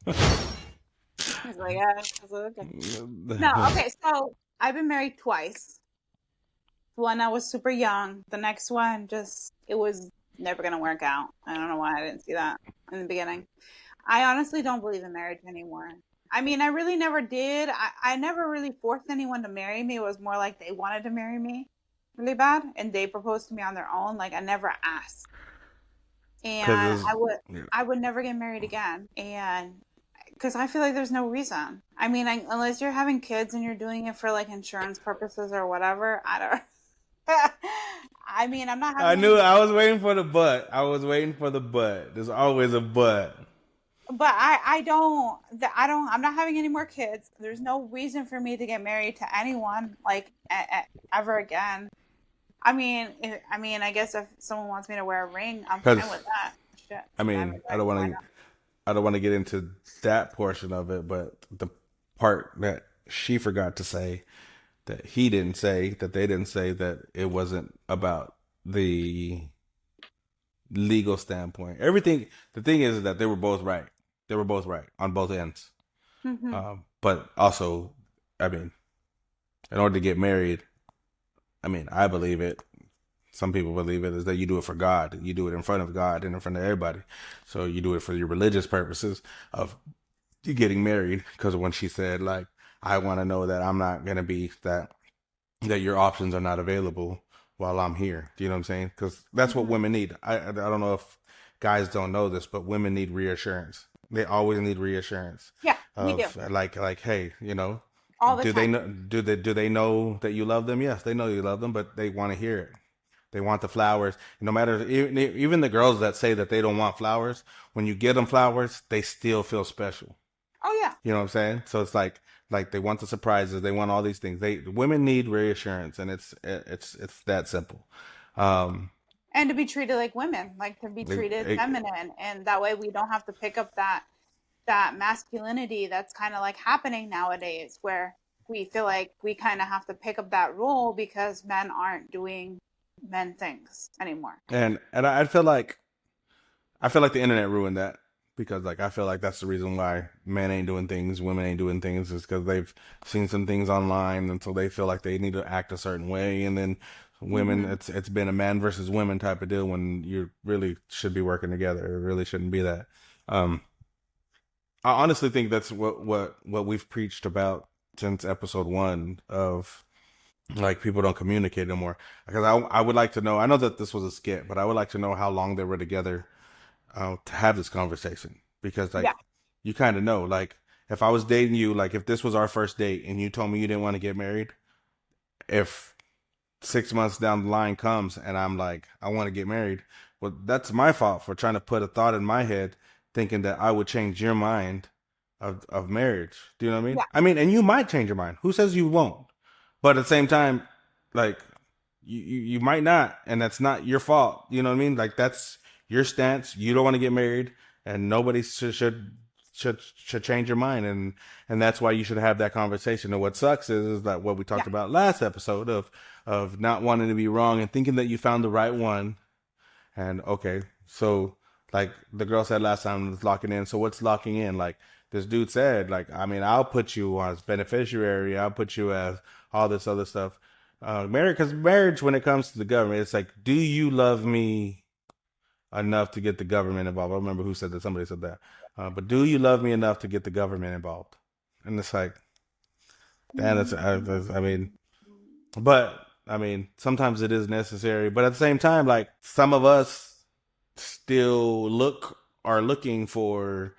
He's like, yeah, okay. No, okay, so I've been married twice. One, I was super young. The next one, it was never going to work out. I don't know why I didn't see that in the beginning. I honestly don't believe in marriage anymore. I mean, I really never did. I never really forced anyone to marry me. It was more like they wanted to marry me really bad, and they proposed to me on their own. Like, I never asked. And I would never get married again. And because I feel like there's no reason. I mean, unless you're having kids and you're doing it for like insurance purposes or whatever, I don't. I mean, I'm not. I knew. I was waiting for the but. There's always a but. But I don't. I'm not having any more kids. There's no reason for me to get married to anyone like ever again. I mean, I guess if someone wants me to wear a ring, I'm fine with that. Shit. I mean, I don't want to get into that portion of it, but the part that she forgot to say, that he didn't say, that they didn't say, that it wasn't about the legal standpoint. Everything. The thing is that they were both right. They were both right on both ends. Mm-hmm. But also, I mean, in order to get married, I mean, I believe it. Some people believe it is that you do it for God. You do it in front of God and in front of everybody. So you do it for your religious purposes of you getting married. Because when she said, like, I want to know that I'm not going to be that your options are not available while I'm here. Do you know what I'm saying? Because that's what women need. I don't know if guys don't know this, but women need reassurance. They always need reassurance. Yeah, we do. Like, hey, you know, all the time. They know? Do they know that you love them? Yes, they know you love them, but they want to hear it. They want the flowers. No matter, even the girls that say that they don't want flowers, when you get them flowers, they still feel special. Oh yeah. You know what I'm saying? So it's like they want the surprises. They want all these things. Women need reassurance, and it's that simple. And to be treated like women, like to be treated feminine, and that way we don't have to pick up that masculinity that's kind of like happening nowadays, where we feel like we kind of have to pick up that role because men aren't doing men things anymore. And I feel like the internet ruined that, because like I feel like that's the reason why men ain't doing things, women ain't doing things, is because they've seen some things online until they feel like they need to act a certain way, and then women, it's been a man versus women type of deal when you really should be working together. It really shouldn't be that. I honestly think that's what we've preached about since episode 1 of, like, people don't communicate anymore. Because I would like to know, I know that this was a skit, but I would like to know how long they were together to have this conversation. Because like, you kind of know, like, if I was dating you, like if this was our first date and you told me you didn't want to get married, if 6 months down the line comes and I'm like, I want to get married, well, that's my fault for trying to put a thought in my head thinking that I would change your mind of marriage. Do you know what I mean? Yeah. I mean, and you might change your mind. Who says you won't? But at the same time, like, you might not, and that's not your fault. You know what I mean? Like, that's your stance. You don't want to get married, and nobody should change your mind, and that's why you should have that conversation. And what sucks is that what we talked about last episode of not wanting to be wrong and thinking that you found the right one. And okay, so like the girl said last time, it's locking in. So what's locking in? Like, this dude said, like, I mean, I'll put you as beneficiary, I'll put you as all this other stuff. Marriage, because marriage, when it comes to the government, it's like, do you love me enough to get the government involved? I don't remember who said that. Somebody said that. But do you love me enough to get the government involved? And it's like, damn, I mean, but I mean, sometimes it is necessary. But at the same time, like some of us still are looking for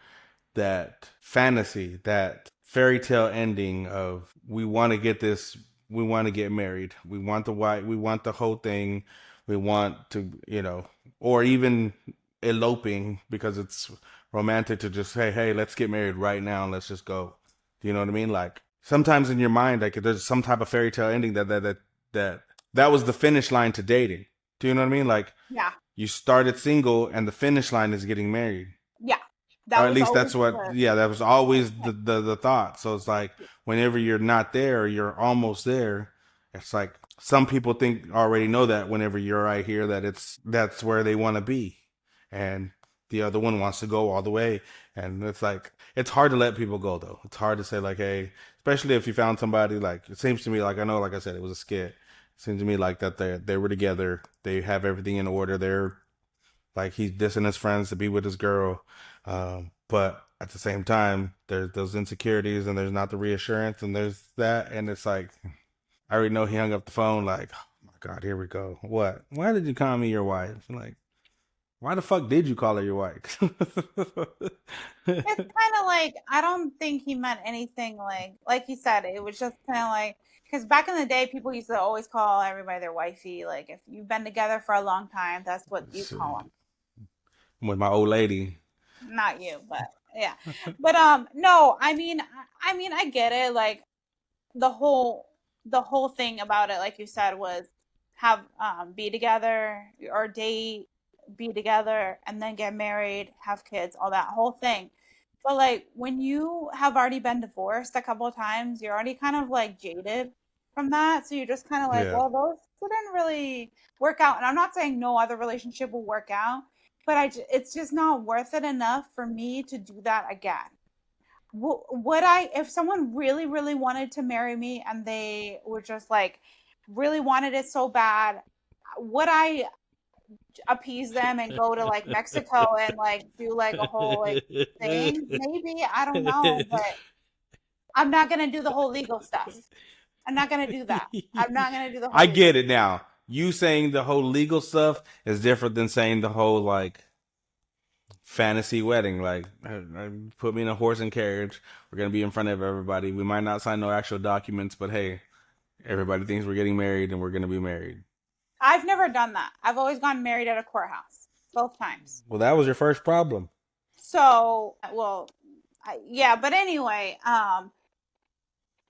that fantasy, that fairy tale ending of we want to get this, we want to get married, we want the white, we want the whole thing, we want to, or even eloping because it's romantic to just say, hey, let's get married right now and let's just go. Do you know what I mean? Like sometimes in your mind, like there's some type of fairy tale ending that was the finish line to dating. Do you know what I mean? Like Yeah. you started single and the finish line is getting married. Yeah. Or at least that's what, that was always the thought. So it's like, whenever you're not there, or you're almost there, it's like, some people already know that whenever you're right here, that's where they want to be. And the other one wants to go all the way. And it's like, it's hard to let people go though. It's hard to say like, hey, especially if you found somebody, like, it seems to me like, I know, like I said, it was a skit. It seems to me like that they were together. They have everything in order. They're like, he's dissing his friends to be with his girl. But at the same time, there's those insecurities and there's not the reassurance and there's that. And it's like, I already know he hung up the phone like, oh my God, here we go. What? Why did you call me your wife? I'm like, why the fuck did you call her your wife? It's kind of like, I don't think he meant anything like he said, it was just kind of like, because back in the day, people used to always call everybody their wifey. Like if you've been together for a long time, that's what you call them. With my old lady. Not you, but yeah. But no, I mean I get it. Like the whole thing about it, like you said, was have be together or date, be together, and then get married, have kids, all that whole thing. But like when you have already been divorced a couple of times, you're already kind of like jaded from that. So you're just kind of like, Yeah. well, those didn't really work out. And I'm not saying no other relationship will work out, but it's just not worth it enough for me to do that again. Would I, if someone really, really wanted to marry me and they were just like, really wanted it so bad, would I appease them and go to like Mexico and like do like a whole like thing? Maybe, I don't know, but I'm not gonna do the whole legal stuff. I'm not gonna do that. I'm not gonna do the whole I legal. get it now. You saying the whole legal stuff is different than saying the whole like fantasy wedding. Like, put me in a horse and carriage. We're gonna be in front of everybody. We might not sign no actual documents, but hey, everybody thinks we're getting married and we're gonna be married. I've never done that. I've always gotten married at a courthouse, both times. Well, that was your first problem. So, well, yeah, but anyway,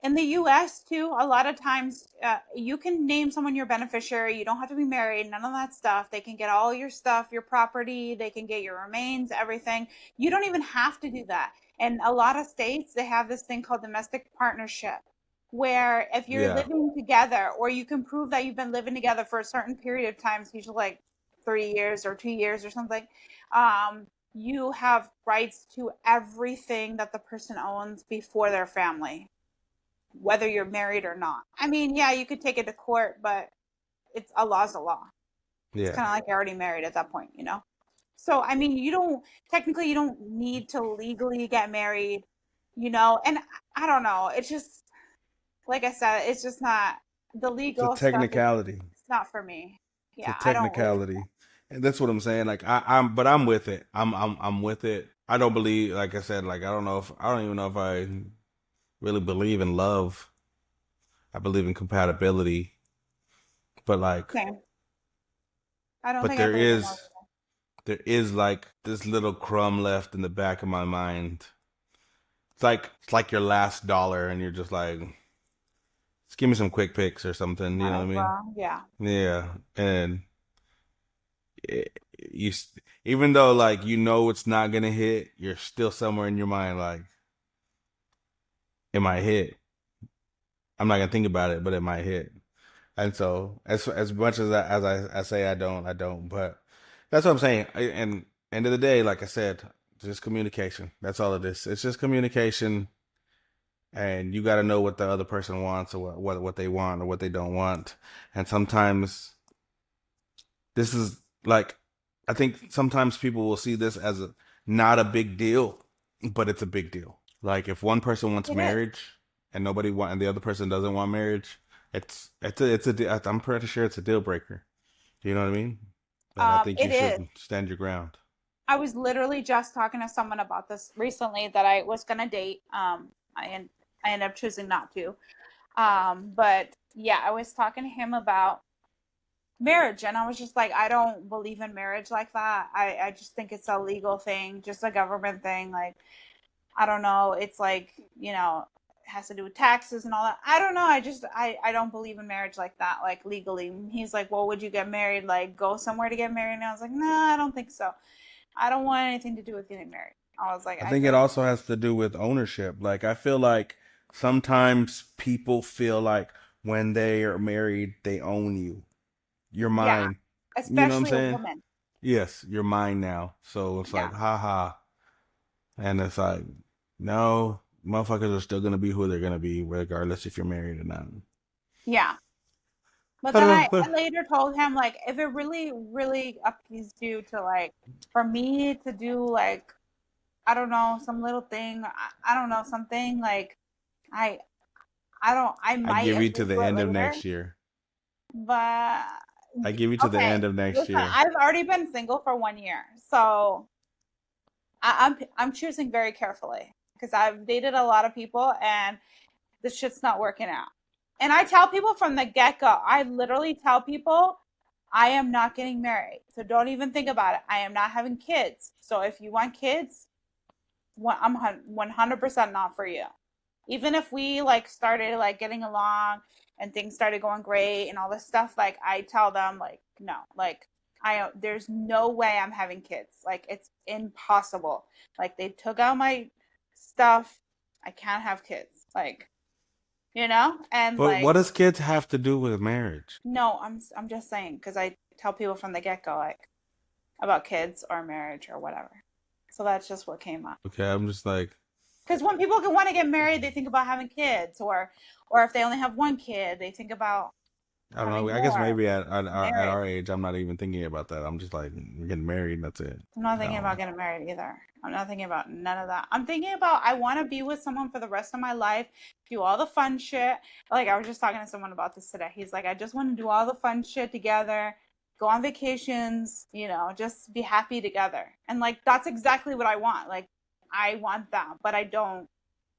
in the US too, a lot of times you can name someone your beneficiary. You don't have to be married, none of that stuff. They can get all your stuff, your property, they can get your remains, everything. You don't even have to do that. In a lot of states, they have this thing called domestic partnership, where if you're Yeah. living together, or you can prove that you've been living together for a certain period of time, usually like 3 years or 2 years or something, you have rights to everything that the person owns before their family, whether you're married or not. I mean, yeah, you could take it to court, but it's a law's a law. Yeah. It's kind of like you're already married at that point, you know? So, I mean, you don't need to legally get married, you know? And I don't know. It's just, like I said, it's just not the legal It's a technicality. stuff. It's not for me. Yeah, It's a technicality. And that's what I'm saying. Like I'm with it. I'm with it. I don't believe, like I said, like I don't even know if I really believe in love. I believe in compatibility. But like, Same. I don't but think I there believe in is love. there is like this little crumb left in the back of my mind. It's like your last dollar, and you're just like, just give me some quick picks or something. You know what I mean? Well, yeah. Yeah, and you, even though like you know it's not gonna hit, you're still somewhere in your mind like, it might hit. I'm not gonna think about it, but it might hit. And so as much as I say I don't. But that's what I'm saying. And end of the day, like I said, Just communication. That's all it is. It's just communication, and you got to know what the other person wants or what they want or what they don't want. And sometimes this is like, I think sometimes people will see this as not a big deal, but it's a big deal. Like if one person wants It is. marriage and and the other person doesn't want marriage, I'm pretty sure it's a deal breaker. You know what I mean? And I think you It is. should stand your ground. I was literally just talking to someone about this recently that I was gonna date. I ended up choosing not to. But yeah, I was talking to him about marriage, and I was just like, I don't believe in marriage like that. I just think it's a legal thing, just a government thing. Like, I don't know. It's like, it has to do with taxes and all that. I don't know. I don't believe in marriage like that, like legally. He's like, well, would you get married? Like, go somewhere to get married? And I was like, no, I don't think so. I don't want anything to do with getting married. I was like, I I think feel it like, also has to do with ownership. Like I feel like sometimes people feel like when they are married, they own you. You're yeah, mine. You know what I'm especially a saying? woman. Yes, you're mine now. So it's Yeah, like, haha. And it's like, no, motherfuckers are still gonna be who they're gonna be, regardless if you're married or not. yeah. But I then don't I know. later told him, like, if it really, really appeased you to, like, for me to do, like, I don't know, some little thing, I don't know, something, like, I, I I might give you agree to to the it end of later, next year. but I give you to the okay, end of next listen, year. I've already been single for 1 year, so I'm choosing very carefully because I've dated a lot of people and this shit's not working out. And I tell people from the get go, I literally tell people I am not getting married. So don't even think about it. I am not having kids. So if you want kids, I'm 100% not for you. Even if we like started like getting along and things started going great and all this stuff, like I tell them like no, like there's no way I'm having kids. Like it's impossible. Like they took out my stuff. I can't have kids. Like and But like what does kids have to do with marriage? no, I'm just saying because I tell people from the get go like about kids or marriage or whatever. So that's just what came up. Okay, I'm just like, Because when people can want to get married, they think about having kids, or if they only have one kid, they think about I don't know. having I guess more. maybe at Marriage. our age, I'm not even thinking about that. I'm just like, we're getting married and that's it. I'm not I thinking don't about know. getting married either. I'm not thinking about none of that. I'm thinking about I want to be with someone for the rest of my life, do all the fun shit. Like I was just talking to someone about this today. He's like, I just want to do all the fun shit together, go on vacations, just be happy together. And like that's exactly what I want. Like I want that, but I don't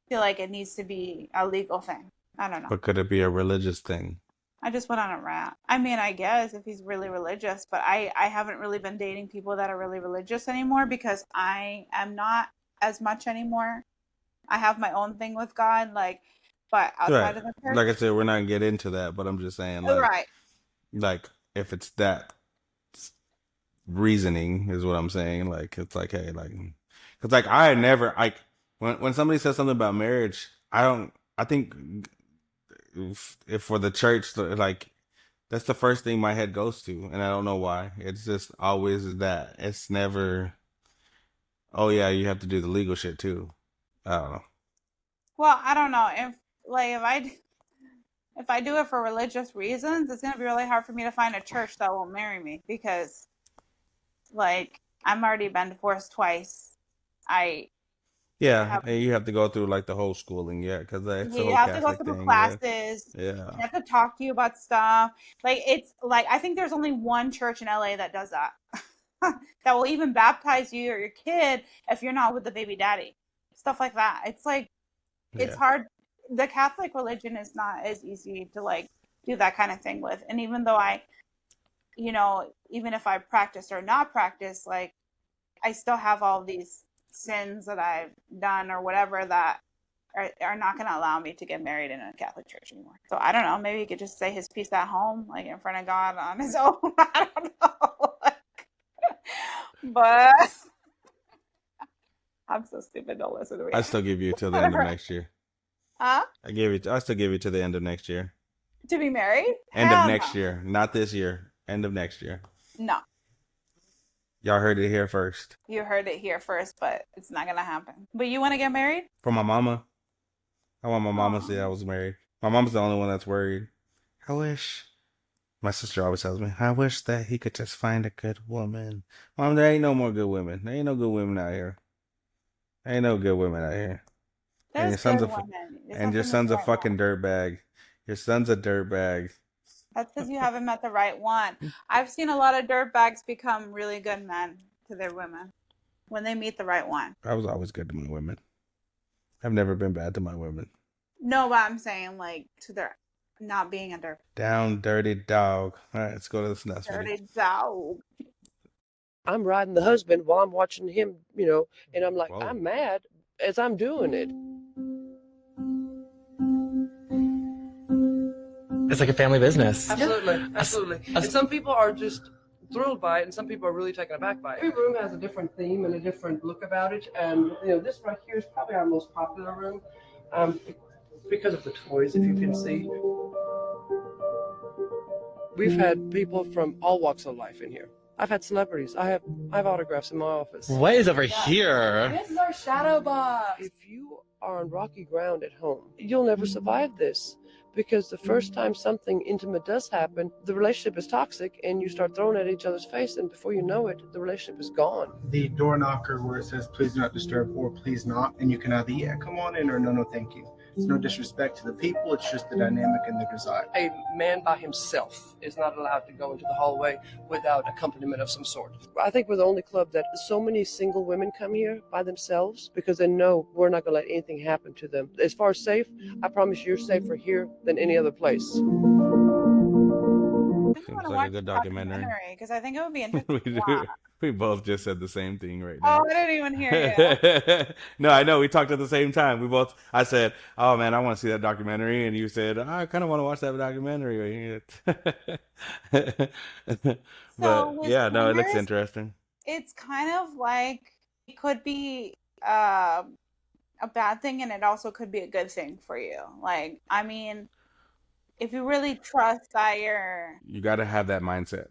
feel like it needs to be a legal thing. I don't know. But could it be a religious thing? I just went on a rant. I mean, I guess if he's really religious, but I haven't really been dating people that are really religious anymore because I am not as much anymore. I have my own thing with God, like, but Right. outside of the church, Like I said, we're not gonna get into that, but I'm just saying, right? like if it's that reasoning is what I'm saying. Like it's like, hey, like, because like I never like when somebody says something about marriage, I don't. I think if for the church, like that's the first thing my head goes to, and I don't know why. It's just always that. It's never. Oh yeah, you have to do the legal shit too. I don't know. Well, I don't know if I do it for religious reasons, it's gonna be really hard for me to find a church that will marry me because like I'm already been divorced twice. I Yeah, have and you have to go through like the whole schooling, yeah, because that's the You whole have to go Catholic through thing, yeah, classes. yeah, They have to talk to you about stuff. Like it's like I think there's only one church in LA that does that. That will even baptize you or your kid if you're not with the baby daddy. Stuff like that. It's like it's yeah. hard. The Catholic religion is not as easy to like do that kind of thing with. And even though even if I practice or not practice, like I still have all these sins that I've done or whatever that are not going to allow me to get married in a Catholic church anymore. So I don't know. Maybe he could just say his piece at home, like in front of God on his own. I don't know. But I'm so stupid. Don't listen to me. I still give you till the end of Whatever. next year. Huh? I still give you to the end of next year. To be married? End of Hell next no. year, not this year. End of next year. No. Y'all heard it here first. You heard it here first, but it's not gonna happen. But you want to get married? From my mama. I want my mama to Aw. say I was married. My mom's the only one that's worried. I wish. My sister always tells me, I wish that he could just find a good woman. Mom, there ain't no more good women. There ain't no good women out here. There ain't no good women out here. And There's good women. You just have your to meet son's the a right one. fucking dirtbag. Your son's a dirtbag. That's because you haven't met the right one. I've seen a lot of dirtbags become really good men to their women when they meet the right one. I was always good to my women. I've never been bad to my women. No, but I'm saying like to their not being a Down, dirty dog. All right, let's go to this next video. dirty dog. I'm riding the husband while I'm watching him, and I'm like, Whoa. I'm mad as I'm doing it. It's like a family business. Absolutely. And some people are just thrilled by it, and some people are really taken aback by it. Every room has a different theme and a different look about it, and this right here is probably our most popular room, because of the toys, if you can see. We've had people from all walks of life in here. I've had celebrities. I have autographs in my office. What is over here? This is our shadow box. If you are on rocky ground at home, you'll never survive this. Because the first time something intimate does happen, the relationship is toxic and you start throwing at each other's face, and before you know it, the relationship is gone. The door knocker where it says please do not disturb or please not, and you can either yeah, come on in, or no, thank you. It's no disrespect to the people, it's just the dynamic and the desire. A man by himself is not allowed to go into the hallway without accompaniment of some sort. I think we're the only club that so many single women come here by themselves because they know we're not going to let anything happen to them. As far as safe, I promise you're safer here than any other place. I think I Seems want to like a watch good the documentary. because I think it would be interesting. we, to watch. we both just said the same thing right Oh, now. I didn't even hear you. No, I know. We talked at the same time. I said, oh man, I want to see that documentary. And you said, I kind of want to watch that documentary. But with yeah, no, it looks swingers, interesting. it's kind of like it could be a bad thing, and it also could be a good thing for you. Like, I mean, if you really trust that You got to have that mindset.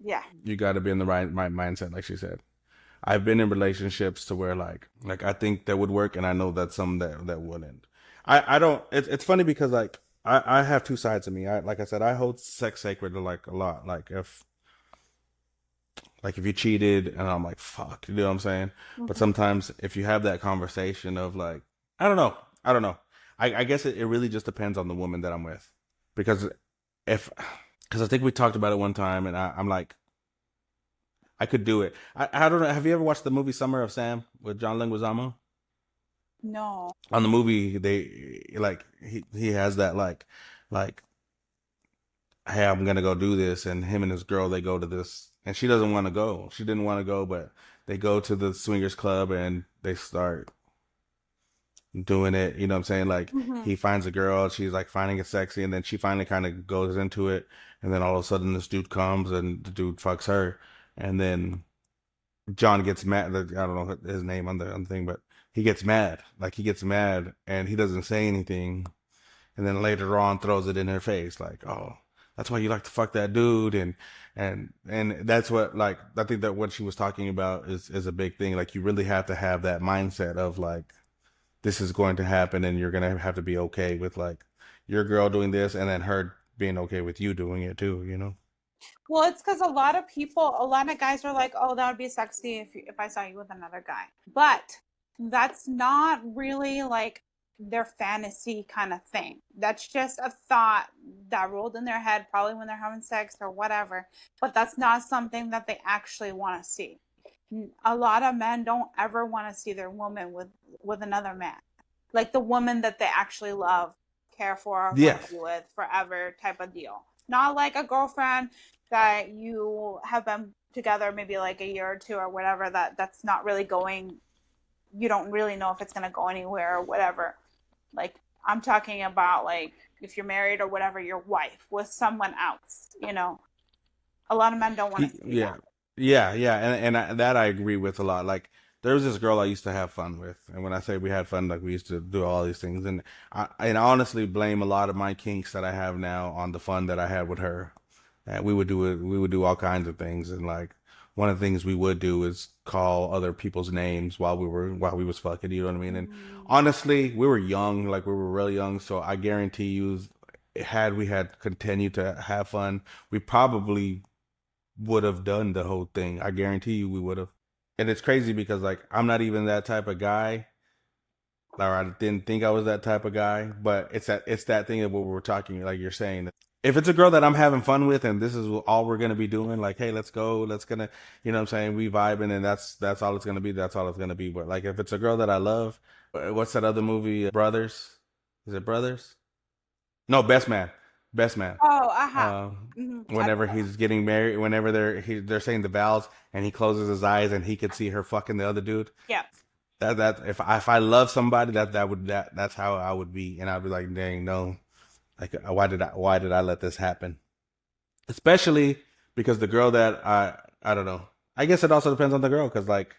yeah. You got to be in the right mindset, like she said. I've been in relationships to where like I think that would work, and I know that some that wouldn't. I don't. It's funny because like I have two sides of me. Like I said, I hold sex sacred like a lot. Like if you cheated, and I'm like fuck, you know what I'm saying. But sometimes if you have that conversation of like I don't know. I guess it really just depends on the woman that I'm with, because I think we talked about it one time, and I'm like, I could do it. I don't know. Have you ever watched the movie Summer of Sam with John Leguizamo? No. On the movie, they like he has that like, hey, I'm gonna go do this, and him and his girl they go to this, and she doesn't want to go. She didn't want to go, but they go to the swingers club and they start doing it. You know what I'm saying? Like he finds a girl, she's like finding it sexy, and then she finally kind of goes into it, and then all of a sudden this dude comes and the dude fucks her. And then John gets mad. I don't know his name on the thing, but he gets mad. Like he gets mad, and he doesn't say anything. And then later on, throws it in her face, like, "Oh, that's why you like to fuck that dude." And that's what, like, I think that what she was talking about is a big thing. Like you really have to have that mindset of like, this is going to happen, and you're gonna have to be okay with like your girl doing this, and then her being okay with you doing it too. You know. Well, it's because a lot of guys are like, "Oh, that would be sexy if I saw you with another guy," but that's not really like their fantasy kind of thing. That's just a thought that rolled in their head, probably when they're having sex or whatever. But that's not something that they actually want to see. A lot of men don't ever want to see their woman with another man, like the woman that they actually love, care for, Yes. be with forever type of deal. Not like a girlfriend that you have been together maybe like a year or two or whatever, that's not really going, you don't really know if it's going to go anywhere or whatever. Like I'm talking about like if you're married or whatever, your wife with someone else, a lot of men don't want to see Yeah. that. Yeah. And that I agree with a lot. Like there was this girl I used to have fun with. And when I say we had fun, like we used to do all these things. And I honestly blame a lot of my kinks that I have now on the fun that I had with her. And we would do all kinds of things. And like one of the things we would do is call other people's names while we was fucking, you know what I mean? And honestly, we were young, like we were real young, so I guarantee you, had we had continued to have fun, we probably would have done the whole thing. I guarantee you we would have. And it's crazy because like I'm not even that type of guy. Or I didn't think I was that type of guy, but it's that thing of what we're talking, like you're saying. If it's a girl that I'm having fun with and this is all we're gonna be doing, like, hey, let's go, you know what I'm saying, we vibing and that's all it's gonna be, that's all it's gonna be. But like if it's a girl that I love, what's that other movie, Brothers? Is it Brothers? No, Best Man. Best Man. Oh, aha. Whenever he's getting married, whenever they're saying the vows and he closes his eyes and he could see her fucking the other dude. Yeah. That if I love somebody, that's how I would be, and I'd be like, dang, no, like why did I let this happen? Especially because the girl that I don't know. I guess it also depends on the girl, because like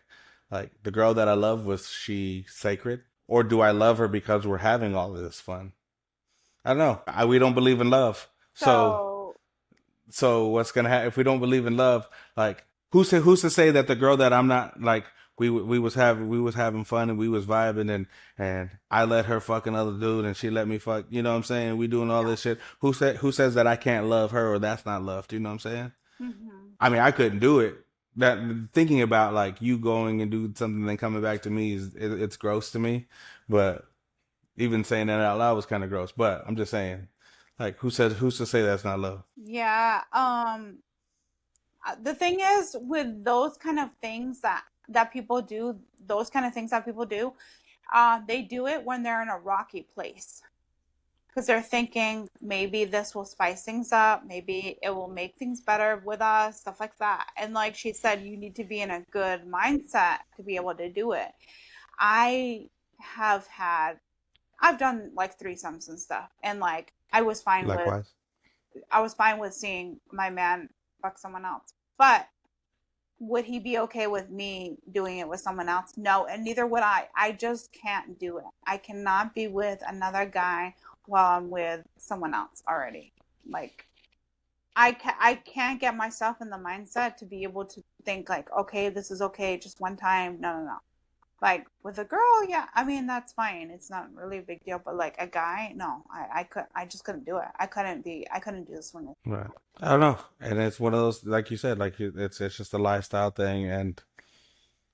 the girl that I love, was she sacred, or do I love her because we're having all of this fun? I don't know. We don't believe in love, so what's gonna happen if we don't believe in love? Like who's to say that the girl that I'm not like. We was having fun and we was vibing and I let her fuck another dude and she let me fuck, you know what I'm saying? We doing all this shit. Who says that I can't love her or that's not love? Do you know what I'm saying? I mean, I couldn't do it. That thinking about like you going and do something and then coming back to me it's gross to me. But even saying that out loud was kind of gross. But I'm just saying, like who's to say that's not love? Yeah. The thing is with those kind of things that people do, they do it when they're in a rocky place because they're thinking maybe this will spice things up, maybe it will make things better with us, stuff like that. And like she said, you need to be in a good mindset to be able to do it. I've done like threesomes and stuff, and like I was fine with seeing my man fuck someone else, but would he be okay with me doing it with someone else? No, and neither would I. I just can't do it. I cannot be with another guy while I'm with someone else already. Like, I can't get myself in the mindset to be able to think like, okay, this is okay, just one time. No. Like with a girl, yeah, I mean that's fine. It's not really a big deal. But like a guy, no, I just couldn't do it. I couldn't do this one. Right. I don't know. And it's one of those, like you said, like it's just a lifestyle thing, and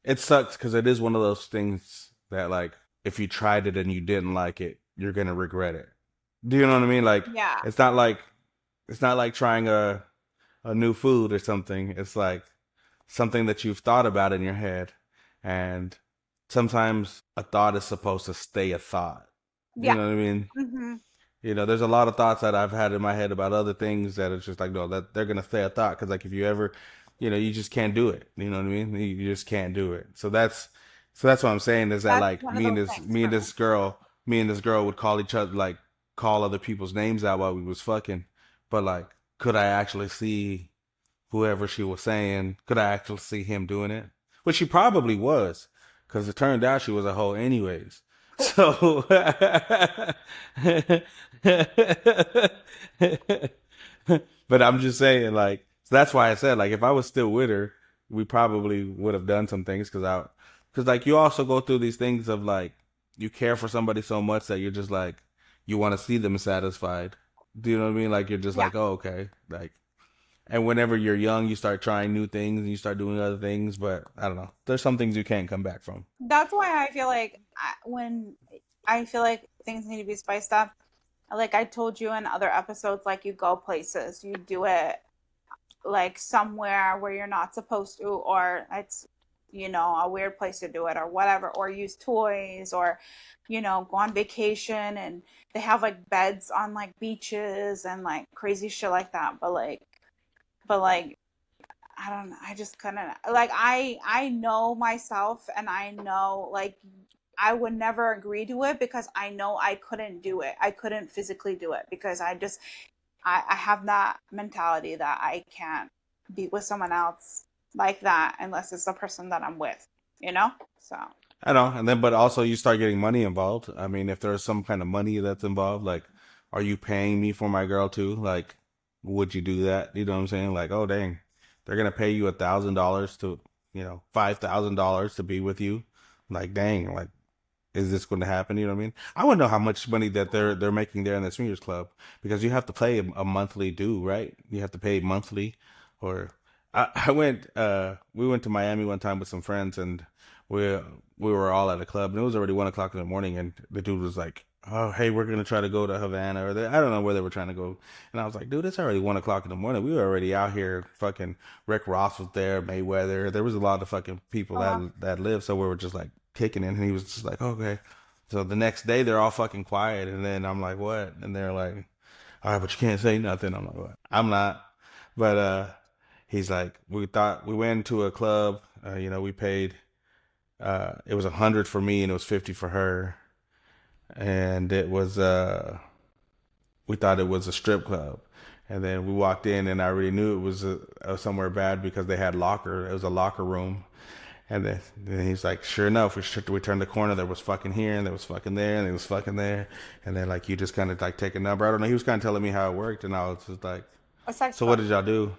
it sucks because it is one of those things that like if you tried it and you didn't like it, you're gonna regret it. Do you know what I mean? Like Yeah. it's not like trying a new food or something. It's like something that you've thought about in your head, and sometimes a thought is supposed to stay a thought. You know what I mean? Mm-hmm. You know, there's a lot of thoughts that I've had in my head about other things that it's just like, no, that they're gonna stay a thought because like if you ever, you know, you just can't do it. You know what I mean? You just can't do it. So that's what I'm saying is that That's like one of those things me and for this girl, would call each other, like call other people's names out while we was fucking, but like could I actually see whoever she was saying? Could I actually see him doing it? Which she probably was, because it turned out she was a hoe anyways. So, but I'm just saying, like, so that's why I said, like, if I was still with her, we probably would have done some things because like, you also go through these things of like, you care for somebody so much that you're just like, you want to see them satisfied. Do you know what I mean? Like, you're just like, oh, okay. Like, and whenever you're young, you start trying new things and you start doing other things, but I don't know. There's some things you can't come back from. That's why I feel like when I feel like things need to be spiced up, like I told you in other episodes, like you go places, you do it like somewhere where you're not supposed to, or it's, you know, a weird place to do it or whatever, or use toys, or, you know, go on vacation, and they have like beds on like beaches and like crazy shit like that. But like I don't know. I just couldn't. Like I know myself, and I know like I would never agree to it because I know I couldn't do it. I couldn't physically do it because I have that mentality that I can't be with someone else like that unless it's the person that I'm with, you know? So I know. And then, but also you start getting money involved. I mean, if there's some kind of money that's involved, like, are you paying me for my girl too? Like, would you do that? You know what I'm saying? Like, oh, dang, they're gonna pay you $1,000 to, $5,000 to be with you. Like, dang, like, is this going to happen? You know what I mean? I want to know how much money that they're making there in the swingers club, because you have to pay a monthly due, right? You have to pay monthly. Or we went to Miami one time with some friends, and we were all at a club, and it was already 1 o'clock in the morning, and the dude was like, "Oh, hey, we're gonna try to go to Havana," or I don't know where they were trying to go. And I was like, "Dude, it's already 1 o'clock in the morning. We were already out here." Fucking Rick Ross was there, Mayweather. There was a lot of fucking people that lived, so we were just like kicking it, and he was just like, "Okay." So the next day they're all fucking quiet, and then I'm like, "What?" And they're like, "All right, but you can't say nothing." I'm like, "What?" I'm not. But he's like, we went to a club. We paid. It was 100 for me, and it was 50 for her, and it was we thought it was a strip club. And then we walked in, and I already knew it was somewhere bad, because they had it was a locker room. And then he's like, sure enough, we turned the corner, there was fucking here, and there was fucking there, and there was fucking there. And then, like, you just kind of like take a number. I don't know. He was kind of telling me how it worked, and I was just like, so what did y'all do?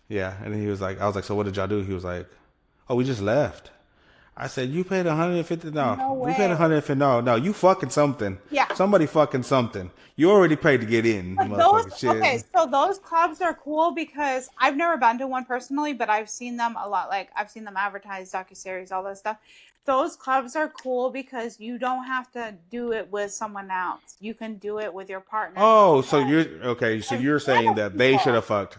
Yeah. And then I was like, so what did y'all do? He was like, oh, we just left. I said, you paid 150? No, we paid 150. No, you fucking something. Yeah. Somebody fucking something. You already paid to get in. Okay, so those clubs are cool, because I've never been to one personally, but I've seen them a lot. Like, I've seen them advertise, docuseries, all that stuff. Those clubs are cool because you don't have to do it with someone else. You can do it with your partner. Oh, so you're okay. So you're saying that they should have fucked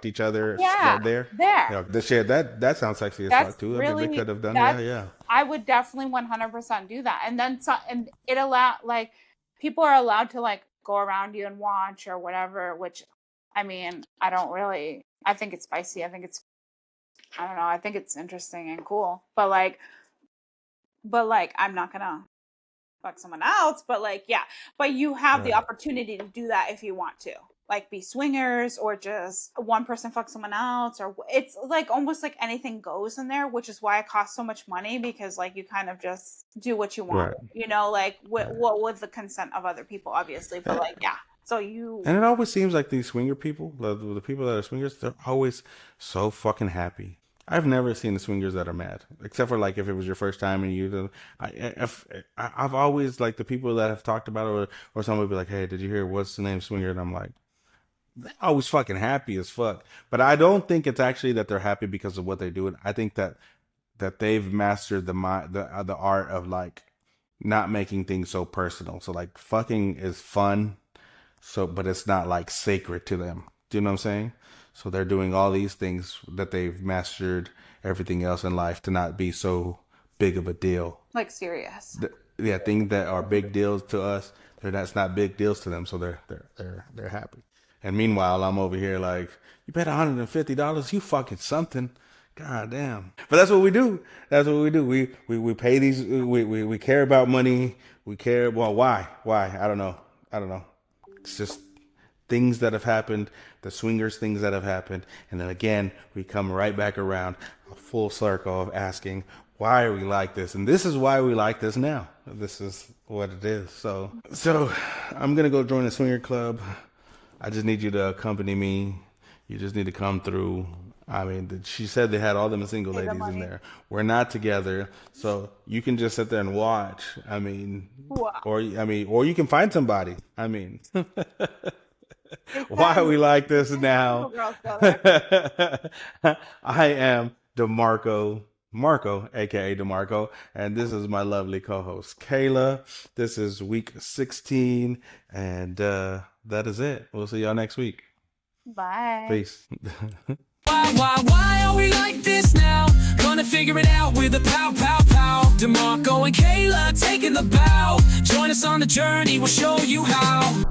each other. Yeah, there. There. The shit that sounds sexy as fuck too. I mean, they could have done that. Yeah. I would definitely 100% do that. And then and it like people are allowed to like go around you and watch or whatever. Which, I mean, I think it's spicy. I don't know. I think it's interesting and cool. But I'm not gonna fuck someone else. But but you have the opportunity to do that if you want to. Like, be swingers, or just one person fuck someone else, or it's like almost like anything goes in there, which is why it costs so much money, because like you kind of just do what you want, with the consent of other people, obviously. But and it always seems like these swinger people, the people that are swingers, they're always so fucking happy. I've never seen the swingers that are mad, except for like if it was your first time and I've always, like, the people that have talked about it, or somebody will be like, hey, did you hear what's the name swinger? And I'm like, they're always fucking happy as fuck. But I don't think it's actually that they're happy because of what they're doing. I think that they've mastered the art of like not making things so personal. So like fucking is fun, but it's not like sacred to them. Do you know what I'm saying? So they're doing all these things that they've mastered everything else in life to not be so big of a deal. Like serious. Things that are big deals to us, that's not big deals to them. So they're happy. And meanwhile, I'm over here like, you paid $150, you fucking something. God damn. But that's what we do. That's what we do. We pay these, we care about money. We care, well, why? I don't know. It's just things that have happened, the swingers things that have happened. And then again, we come right back around, a full circle of asking, why are we like this? And this is why we like this now. This is what it is. So I'm going to go join a swinger club. I just need you to accompany me. You just need to come through. I mean, she said they had all them single ladies in there. We're not together, so you can just sit there and watch. I mean, wow. or you can find somebody. I mean, why are we like this now? I am Marco, aka DeMarco, and this is my lovely co-host Kayla. This is week 16, and that is it. We'll see y'all next week. Bye. Peace. Why are we like this now? Gonna figure it out with a pow. DeMarco and Kayla taking the bow. Join us on the journey, we'll show you how.